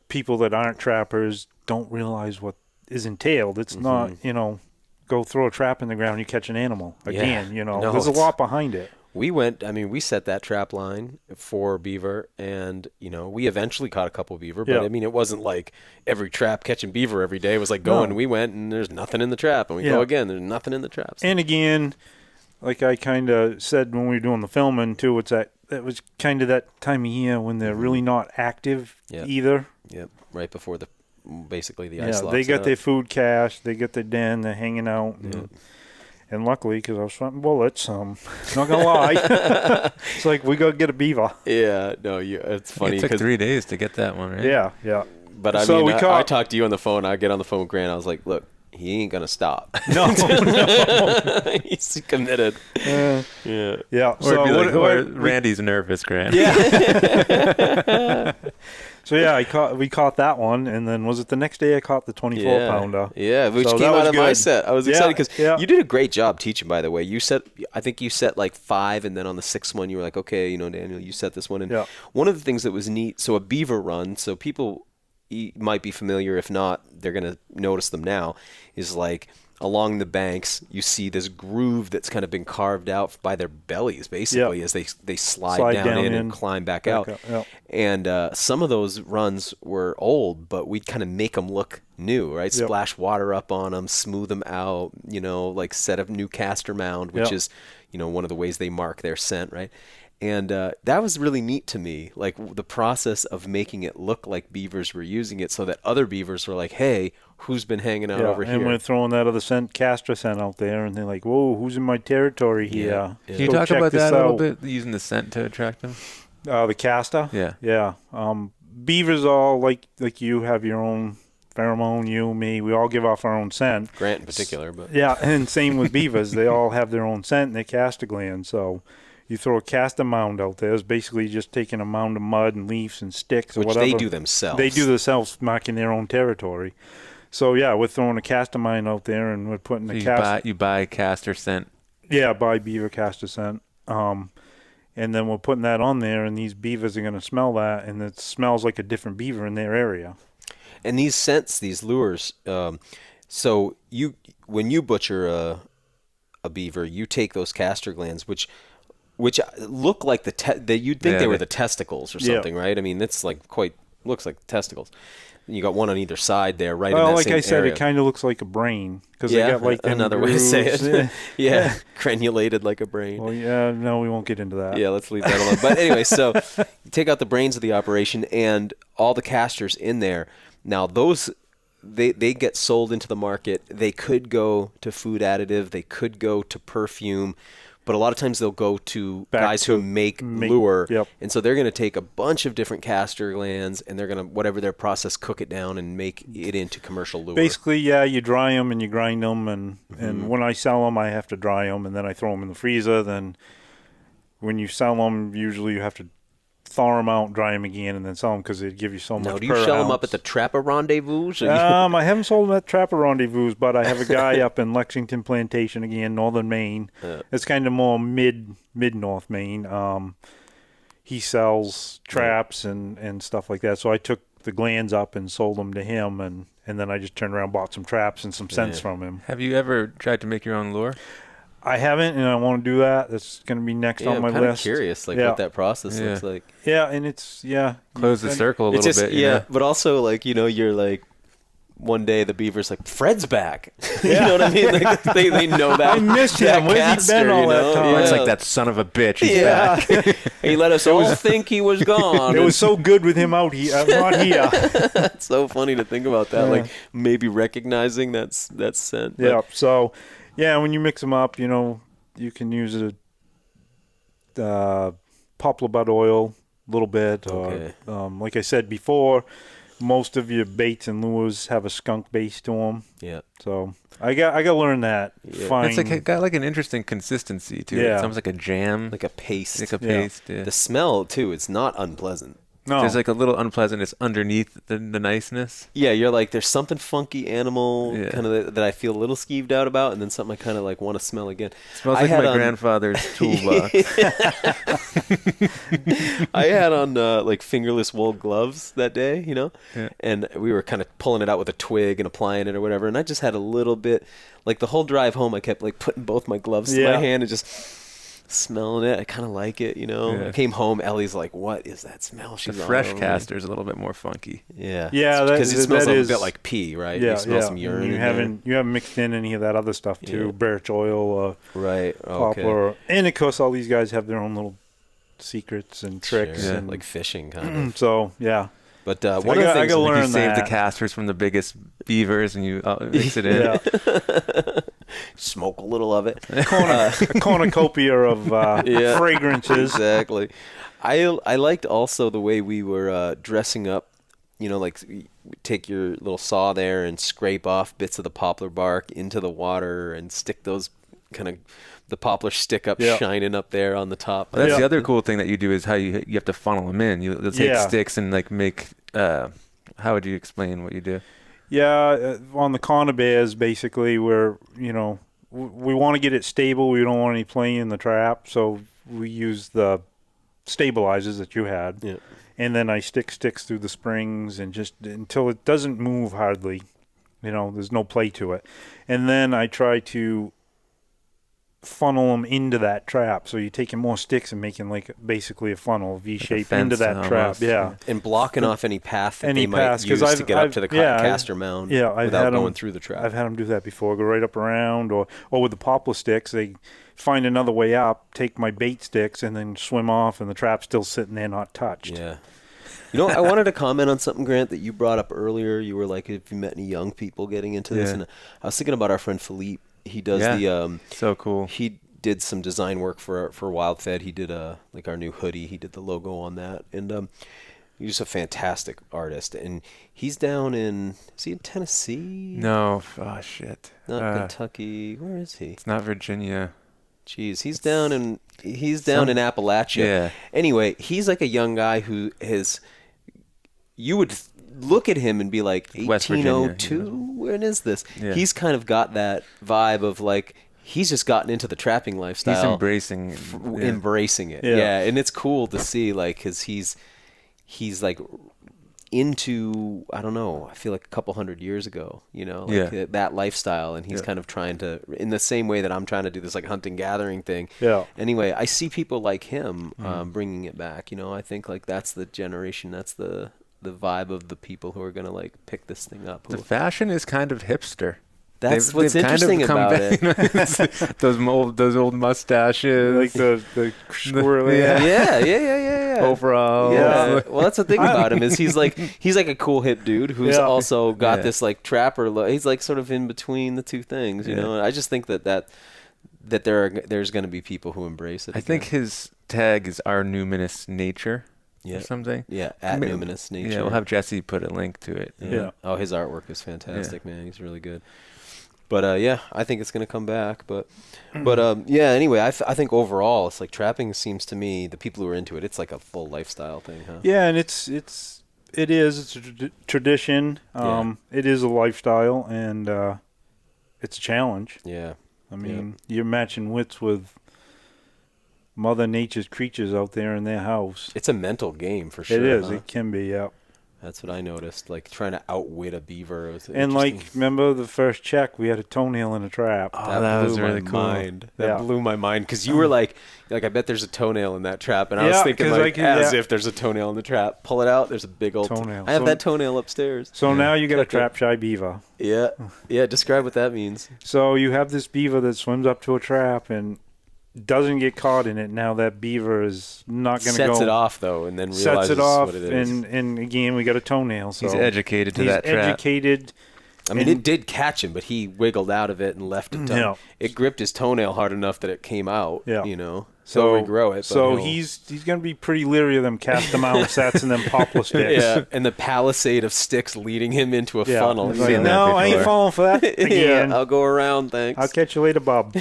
people that aren't trappers don't realize what is entailed. It's not, you know, go throw a trap in the ground, you catch an animal. Again, you know, there's a lot behind it. We set that trap line for beaver, and, you know, we eventually caught a couple beaver, but I mean, it wasn't like every trap catching beaver every day. It was like going, we went and there's nothing in the trap, and we go again, there's nothing in the traps. And again, like I kind of said when we were doing the filming too, it was kind of that time of year when they're really not active either. Yep, right before basically the ice locks. They got their food cached, they got their den, they're hanging out. And luckily, because I was shooting bullets, not gonna lie, it's like we gotta get a beaver. Yeah, no, it's funny. It took 3 days to get that one, right? Yeah. But I talked to you on the phone. I get on the phone with Grant. I was like, look, he ain't gonna stop. No. He's committed. Yeah. Or, or Randy's nervous, Grant. Yeah. So we caught that one, and then was it the next day I caught the 24-pounder? Yeah, which so came out of good. my set. I was excited because you did a great job teaching. By the way, I think you set like 5, and then on the 6th one you were like, okay, Daniel, you set this one. And one of the things that was neat, so a beaver run, so people might be familiar. If not, they're gonna notice them now. Is like along the banks, you see this groove that's kind of been carved out by their bellies, basically, as they slide down in and climb back out. And some of those runs were old, but we'd kind of make them look new, right? Splash water up on them, smooth them out, like set a new Castor mound, which is, one of the ways they mark their scent, right? And that was really neat to me, like the process of making it look like beavers were using it so that other beavers were like, hey, who's been hanging out over here? And we're throwing that other Castor scent out there, and they're like, whoa, who's in my territory here? Can you talk about that a little bit, using the scent to attract them? The Castor? Yeah. Beavers all, like you, have your own pheromone, you, me, we all give off our own scent. Grant in particular. But yeah, and same with beavers. They all have their own scent and their Castor glands, so... You throw a Castor mound out there. It's basically just taking a mound of mud and leaves and sticks or whatever. Which they do themselves. They do themselves, marking their own territory. So, we're throwing a Castor mound out there, and we're putting the Castor... You buy Castor scent? Yeah, buy Beaver Casters scent. And then we're putting that on there, and these beavers are going to smell that, and it smells like a different beaver in their area. And these scents, these lures, so when you butcher a beaver, you take those Castor glands, which look like you'd think they were the testicles or something, right? I mean, it's like looks like testicles. You got one on either side there, right? Well, in that like same I said, area. It kind of looks like a brain because they got like another way to say it. Granulated like a brain. Well, no, we won't get into that. Yeah, let's leave that alone. But anyway, so you take out the brains of the operation and all the Castors in there. Now those. They get sold into the market. They could go to food additive. They could go to perfume. But a lot of times they'll go to guys who make lure. And so they're going to take a bunch of different Castor glands and they're going to, whatever their process, cook it down and make it into commercial lure. Basically, you dry them and you grind them. And when I sell them, I have to dry them and then I throw them in the freezer. Then when you sell them, usually you have to thaw them out, dry them again, and then sell them because they give you so much per ounce. Now, do you sell them up at the Trapper Rendezvous? I haven't sold them at Trapper Rendezvous, but I have a guy up in Lexington Plantation, again, northern Maine. It's kind of more mid-north Maine. He sells traps and stuff like that. So I took the glands up and sold them to him, and then I just turned around and bought some traps and some scents from him. Have you ever tried to make your own lure? I haven't, and I want to do that. That's going to be next on my list. I'm kind of curious, what that process looks like. Yeah, and it's close the circle a little bit. But also you're like. One day the beaver's like, Fred's back. You know what I mean? Like, they know that. I missed him. Where's he been all that time? It's like that son of a bitch. He's back. He let us all think he was gone. It was so good with him out here, not here. It's so funny to think about that. Like maybe recognizing that scent. Yeah. So, when you mix them up, you can use a poplar bud oil a little bit. Okay. Or, like I said before, most of your baits and lures have a skunk base to them. Yeah. So I got to learn that. Yeah. It's got like an interesting consistency to it. It's almost like a jam. Like a paste. Like a paste, The smell, too, it's not unpleasant. No. There's like a little unpleasantness underneath the niceness. Yeah, you're like, there's something funky animal kind of that I feel a little skeeved out about, and then something I kind of like want to smell again. It smells like my grandfather's toolbox. I had on like fingerless wool gloves that day, and we were kind of pulling it out with a twig and applying it or whatever, and I just had a little bit, like the whole drive home, I kept like putting both my gloves to my hand and just smelling it. I kind of like it, I came home, Ellie's like, what is that smell? She's the fresh Castor is a little bit more funky. Yeah, because it smells a bit like pee, right? You smell some urine. You haven't mixed in any of that other stuff too, birch oil, poplar, and of course all these guys have their own little secrets and tricks, and like fishing kind of. So But one of the things you save the Castors from the biggest beavers and you mix it in. Smoke a little of it. A cornucopia of fragrances. Exactly. I liked also the way we were dressing up, like take your little saw there and scrape off bits of the poplar bark into the water and stick those kind of the poplar stick up shining up there on the top. Well, that's the other cool thing that you do is how you have to funnel them in. You'll take sticks and like make. How would you explain what you do? Yeah, on the conibears, basically, where we want to get it stable. We don't want any play in the trap, so we use the stabilizers that you had. Yeah. And then I stick sticks through the springs and just until it doesn't move hardly. There's no play to it. And then I try to funnel them into that trap. So you're taking more sticks and making like basically a funnel, V-shape into that trap. Yeah. And blocking off any path that they might use to get up to the Castor mound without going through the trap. I've had them do that before. Go right up around or with the poplar sticks, they find another way up, take my bait sticks, and then swim off, and the trap's still sitting there not touched. Yeah. I wanted to comment on something, Grant, that you brought up earlier. You were like, if you met any young people getting into this. And I was thinking about our friend Philippe. He does so cool. He did some design work for WildFed. He did like our new hoodie. He did the logo on that. And he's just a fantastic artist. And he's down is he in Tennessee? No. Oh, shit. Not Kentucky. Where is he? It's not Virginia. Jeez, he's down in Appalachia. Yeah. Anyway, he's like a young guy who you would look at him and be like, 1802? When is this? Yeah. He's kind of got that vibe of like, he's just gotten into the trapping lifestyle. He's embracing it. Yeah. And it's cool to see, like, because he's like into, I don't know, I feel like a couple hundred years ago, that lifestyle, and he's kind of trying to, in the same way that I'm trying to do this like hunting gathering thing. Yeah. Anyway, I see people like him bringing it back. I think like that's the generation, that's the vibe of the people who are going to like pick this thing up. The fashion is kind of hipster. That's what's interesting about it. those old mustaches, like the squirrely. Yeah. Overall. Yeah. Well, that's the thing about him is he's like a cool hip dude who's also got this like trapper look. He's like sort of in between the two things, And I just think that there's going to be people who embrace it. I think his tag is our numinous nature. Or something. Yeah, at numinous nature. Yeah, we'll have Jesse put a link to it. Yeah. Oh, his artwork is fantastic, man. He's really good. But I think it's going to come back. But anyway, I think overall, it's like trapping seems to me, the people who are into it, it's like a full lifestyle thing, huh? Yeah, and it's a tradition. It is a lifestyle, and it's a challenge. Yeah. I mean, you're matching wits with Mother Nature's creatures out there in their house. It's a mental game for sure. It is. Huh? It can be, yeah. That's what I noticed, like trying to outwit a beaver. And like, remember the first check, we had a toenail in a trap. Oh, that was really cool. That blew my mind because you were like, I bet there's a toenail in that trap, and I was thinking like, as if there's a toenail in the trap. Pull it out, there's a big old toenail. I have that toenail upstairs. So now you got a trap shy beaver. Yeah. Describe what that means. So you have this beaver that swims up to a trap and doesn't get caught in it. Now that beaver is not going to go. Sets it off though, and then realizes what it is. And again, we got a toenail. So he's educated to that trap. He's educated. I mean, it did catch him, but he wiggled out of it and left it. It gripped his toenail hard enough that it came out. Yeah. So regrow it. So he's going to be pretty leery of them Castor mount sets and them poplar sticks. Yeah, and the palisade of sticks leading him into a funnel. Like, no, I ain't falling for that again. I'll go around, thanks. I'll catch you later, Bob.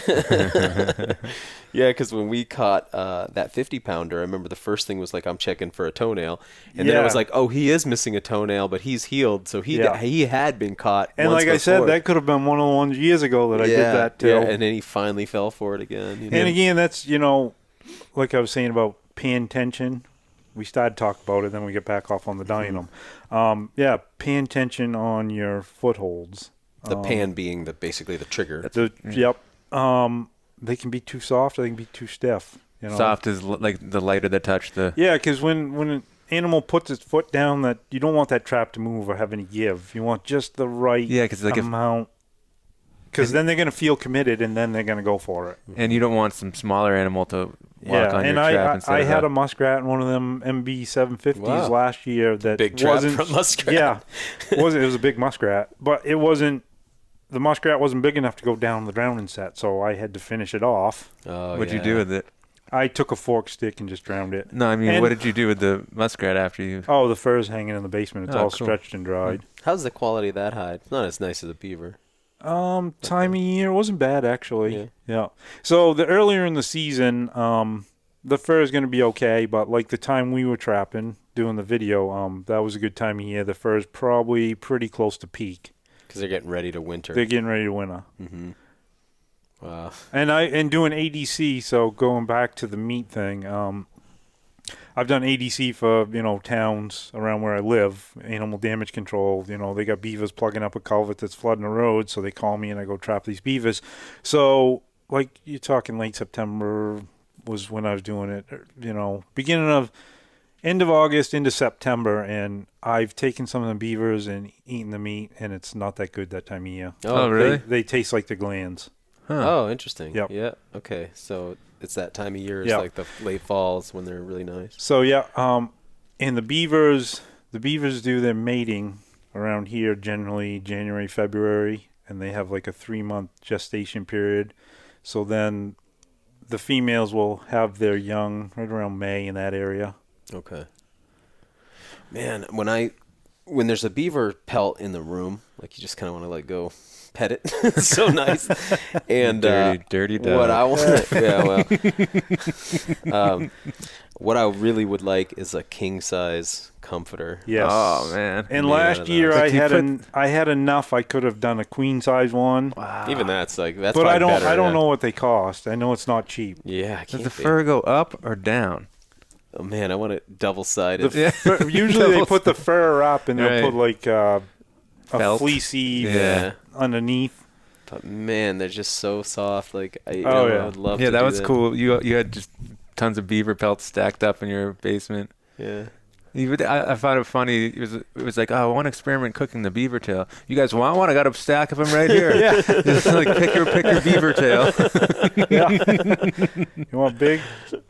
Yeah, because when we caught that 50-pounder, I remember the first thing was like, I'm checking for a toenail. And then it was like, oh, he is missing a toenail, but he's healed. So he had been caught and once like before. I said, that could have been one of the ones years ago that I did that too. Yeah, and then he finally fell for it again. And again, that's, like I was saying about pan tension. We started talking about it, then we get back off on the dynamo. Pan tension on your footholds. The pan being basically the trigger. Yep. They can be too soft or they can be too stiff. Soft is like the lighter the touch. Yeah, because when an animal puts its foot down, that you don't want that trap to move or have any give. You want just the right amount. Because then they're going to feel committed, and then they're going to go for it. And you don't want some smaller animal to walk on your trap. I had a muskrat in one of them MB 750s last year that big trap for a muskrat. Yeah, it was a big muskrat, but it wasn't. The muskrat wasn't big enough to go down the drowning set, so I had to finish it off. What'd you do with it? I took a fork stick and just drowned it. No, I mean, what did you do with the muskrat after you? Oh, the fur's hanging in the basement. It's all cool. stretched and dried. How's the quality of that hide? It's not as nice as a beaver. Time of year wasn't bad actually. Yeah. So the earlier in the season, the fur is going to be okay, but like the time we were trapping, doing the video, that was a good time of year. The fur is probably pretty close to peak. Because they're getting ready to winter. They're getting ready to winter. Mm-hmm. Wow. And doing ADC, so going back to the meat thing, I've done ADC for, towns around where I live, animal damage control. They got beavers plugging up a culvert that's flooding the road, so they call me and I go trap these beavers. So, like, you're talking late September was when I was doing it, end of August into September, and I've taken some of the beavers and eaten the meat, and it's not that good that time of year. Oh, really? They taste like the glands. Huh. Oh, interesting. Yep. Yeah. Okay. So it's that time of year. It's Yep. like the late falls when they're really nice. So and the beavers do their mating around here generally January, February, and they have like a 3-month gestation period. So then the females will have their young right around May in that area. Okay. Man, when there's a beaver pelt in the room, like you just kind of want to like go pet it. It's so nice. And dirty dog. what I want, what I really would like is a king size comforter. Yes. Oh man. And Made out last of year those. I had enough. I could have done a queen size one. Wow. Even that's But probably I don't better, know what they cost. I know it's not cheap. Yeah, Does the fur go up or down? Oh man, I want it double sided. Usually they put the fur up and they'll Right. put like a Felt. fleecy Yeah. underneath. But man, they're just so soft. Like I would love Yeah, to that do was cool. You had just tons of beaver pelts stacked up in your basement. Yeah. I found it funny. It was like, oh, I want to experiment cooking the beaver tail. You guys want one? I got a stack of them right here. Yeah. Just like pick your beaver tail. You want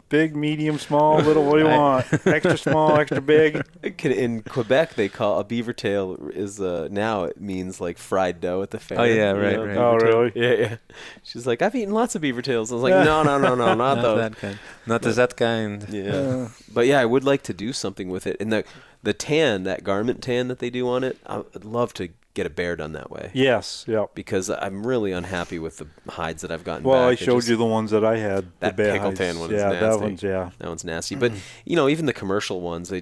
big, medium, small, little? What do you want? Extra small, extra big? In Quebec, they call a beaver tail is now it means like fried dough at the fair. Oh, yeah, you right, know, right. Oh, beaver tail. really? Yeah. She's like, I've eaten lots of beaver tails. I was like, no, not Not those. that kind. Not that kind. Yeah. But yeah, I would like to do something with it. And the tan, that garment tan that they do on it, I'd love to get a bear done that way. Yes, yep. Because I'm really unhappy with the hides that I've gotten Well, back. I showed you the ones that I had. That the bear pickle hides. tan one is Yeah, nasty. that one's nasty. But, even the commercial ones, I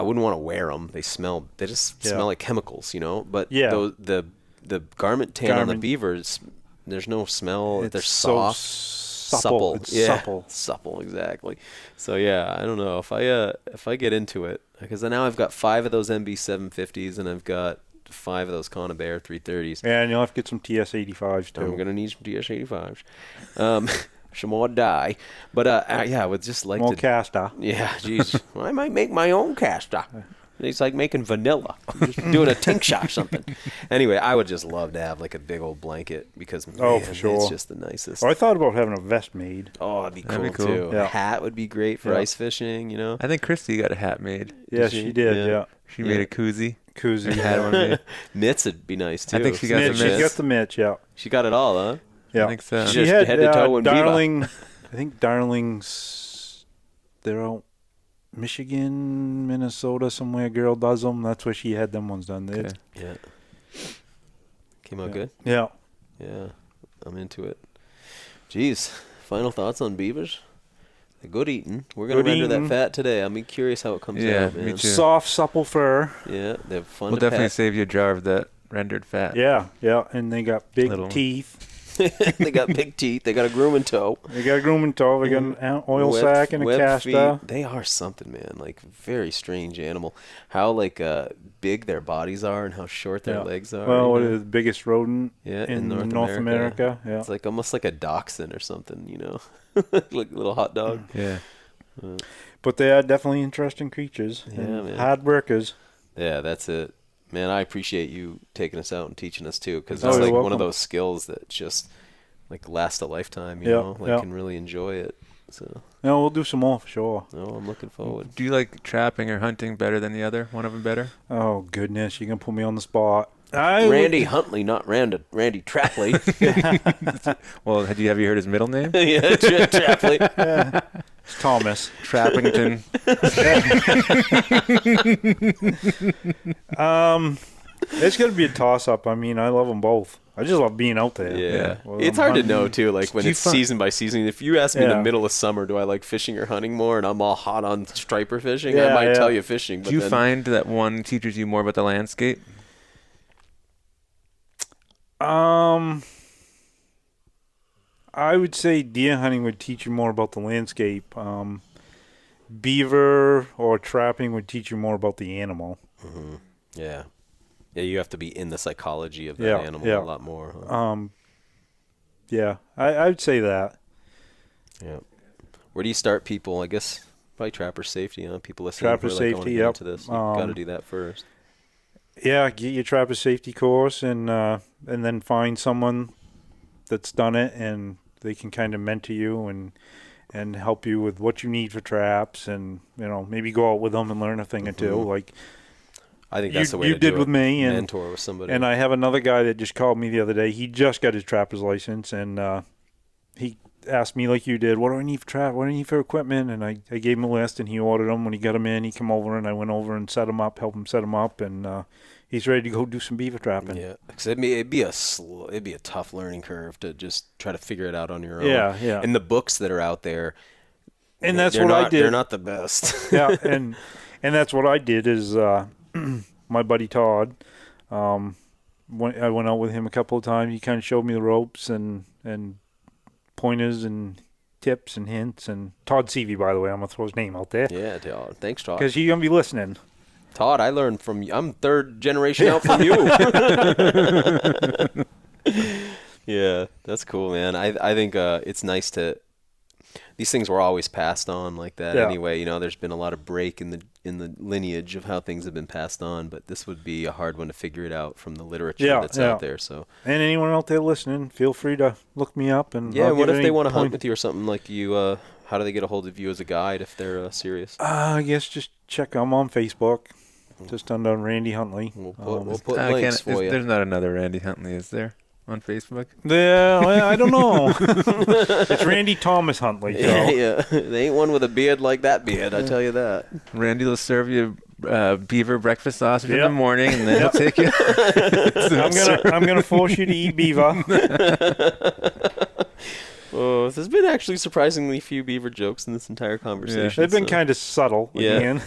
wouldn't want to wear them. They smell like chemicals, But Yeah. the garment tan on the Garment- beavers, there's no smell. They're so soft. supple. It's supple. Supple, exactly. So yeah, I don't know if I get into it, because now I've got 5 of those MB 750s and I've got 5 of those Conibear 330s. And you'll have to get some TS85s too. I'm gonna need some TS85s, some more dye. But I would just like more to. Castor. Yeah, geez, I might make my own Castor. It's like making vanilla, just doing a tincture or something. Anyway, I would just love to have like a big old blanket because man, for sure. it's just the nicest. Oh, I thought about having a vest made. Oh, that'd be That'd cool, be cool. too. Yeah. A hat would be great for Yeah. ice fishing, I think Christy got a hat made. Yeah, she? she did. Yeah. Yeah. She made a koozie. Koozie. And had one made. Mitts would be nice too. I think she got Mitch, the mitts. she got the Mitch. Yeah. She got it all, huh? Yeah. I think so. She She just had head to toe in Beaver. Darling. I think Darling's. They're out Michigan, Minnesota, somewhere. Girl does them. That's where she had them ones done. Okay. Yeah. Came out Yeah. good. Yeah. Yeah, I'm into it. Jeez, final thoughts on beavers? They're good eating. We're gonna Good render that eating. fat today. I'm curious how it comes Yeah, out, man. me too. Soft, supple fur. Yeah, they're fun We'll to definitely pet. save you a jar of that rendered fat. Yeah. Yeah. And they got big Little one. teeth. They got big teeth. They got a grooming toe. They got a grooming toe. They got an oil Webbed- sack and a webbed Castor. feet. They are something, man. Like very strange animal. How big their bodies are and how short their Yeah. legs are. Well, you what know? is the biggest rodent Yeah, in in North America? Yeah. It's like almost like a dachshund or something, like a little hot dog. Yeah. But they are definitely interesting creatures. Yeah, and man. hard workers. Yeah, that's it. Man, I appreciate you taking us out and teaching us too, because Oh, it's you're like one welcome. of those skills that just like last a lifetime. You Yeah, know, like yeah. can really enjoy it. So, No, we'll do some more for sure. no, I'm looking forward. Do you like trapping or hunting better than the other? One of them better? Oh, goodness. You can put me on the spot. Randy Huntley, not Randy Trapley. Well, have you heard his middle name? Yeah, Trapley. Yeah. It's Thomas. Trappington. It's going to be a toss-up. I mean, I love them both. I just love being out there. Yeah. Well, It's hard to know, too, like when it's season by season. If you ask me in the middle of summer, do I like fishing or hunting more, and I'm all hot on striper fishing, I might tell you fishing. But do you find that one teaches you more about the landscape? I would say deer hunting would teach you more about the landscape. Beaver or trapping would teach you more about the animal. Mm-hmm. Yeah. Yeah, you have to be in the psychology of that animal a lot more. Huh? Yeah, I would say that. Yeah. Where do you start people? I guess probably trapper safety. People listening Trapper safety, get into this. You've got to do that first. Yeah, get your trapper safety course and then find someone that's done it, and they can kind of mentor you and help you with what you need for traps, and maybe go out with them and learn a thing or two. Like I think that's the way you to do did with me, and mentor with somebody. And I have another guy that just called me the other day. He just got his trapper's license, and he asked me like you did, what do I need for trap? What do I need for equipment? And I gave him a list, and he ordered them. When he got them in, he came over, and I went over and set them up, helped him set them up, and he's ready to go do some beaver trapping. Yeah, because it'd be a tough learning curve to just try to figure it out on your own. Yeah, yeah. And the books that are out there, and that's what I did. They're not the best. Yeah, and that's what I did is my buddy Todd. I went out with him a couple of times. He kind of showed me the ropes and pointers and tips and hints. And Todd Seavey, by the way, I'm gonna throw his name out there. Yeah, Todd. Thanks, Todd. Because you're gonna be listening. Todd, I learned from you. I'm third generation out from you. Yeah, that's cool, man. I think it's nice to. These things were always passed on like that anyway. There's been a lot of break in the lineage of how things have been passed on, but this would be a hard one to figure it out from the literature that's out there. So, and anyone out there listening, feel free to look me up. And what if they want to hunt with you or something like you? How do they get a hold of you as a guide if they're serious? I guess just check. I'm on Facebook, just under Randy Huntley. We'll put links for you. There's not another Randy Huntley, is there? On Facebook? Yeah, I don't know. It's Randy Thomas Huntley. So. Yeah. They ain't one with a beard like that beard, I tell you that. Randy will serve you beaver breakfast sausage in the morning, and then he'll take you. I'm gonna force you to eat beaver. Oh, there's been actually surprisingly few beaver jokes in this entire conversation. Yeah. They've been kind of subtle. Yeah,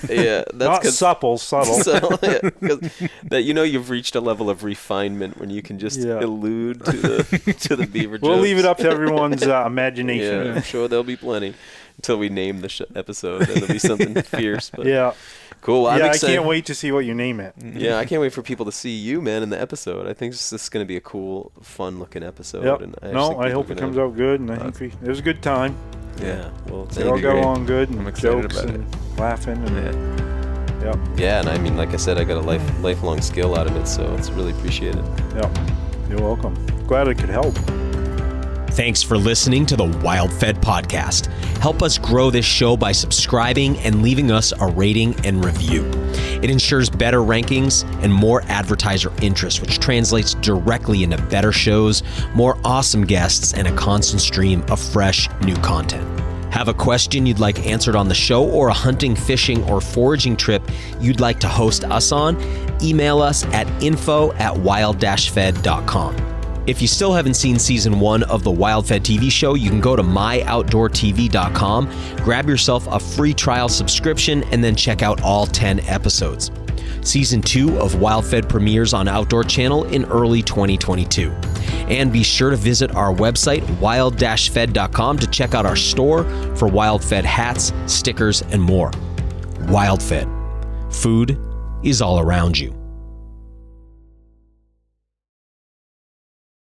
that's not supple, subtle. That you've reached a level of refinement when you can just allude to the beaver jokes. We'll leave it up to everyone's imagination. Yeah, I'm sure there'll be plenty until we name the episode. Then there'll be something fierce. But yeah. Cool. Well, I can't wait to see what you name it. Yeah, I can't wait for people to see you, man, in the episode. I think this is going to be a cool, fun-looking episode. Yep. And I hope it comes out good, and I think it was a good time. Yeah. Well, it all got along good, and I'm excited jokes about and it. Laughing. And, Yeah, and I mean, like I said, I got a lifelong skill out of it, so it's really appreciated. Yeah. You're welcome. Glad I could help. Thanks for listening to the WildFed podcast. Help us grow this show by subscribing and leaving us a rating and review. It ensures better rankings and more advertiser interest, which translates directly into better shows, more awesome guests, and a constant stream of fresh new content. Have a question you'd like answered on the show, or a hunting, fishing, or foraging trip you'd like to host us on? Email us at info@wild-fed.com. If you still haven't seen season 1 of the WildFed TV show, you can go to myoutdoortv.com, grab yourself a free trial subscription, and then check out all 10 episodes. Season 2 of WildFed premieres on Outdoor Channel in early 2022. And be sure to visit our website, wild-fed.com, to check out our store for WildFed hats, stickers, and more. WildFed. Food is all around you.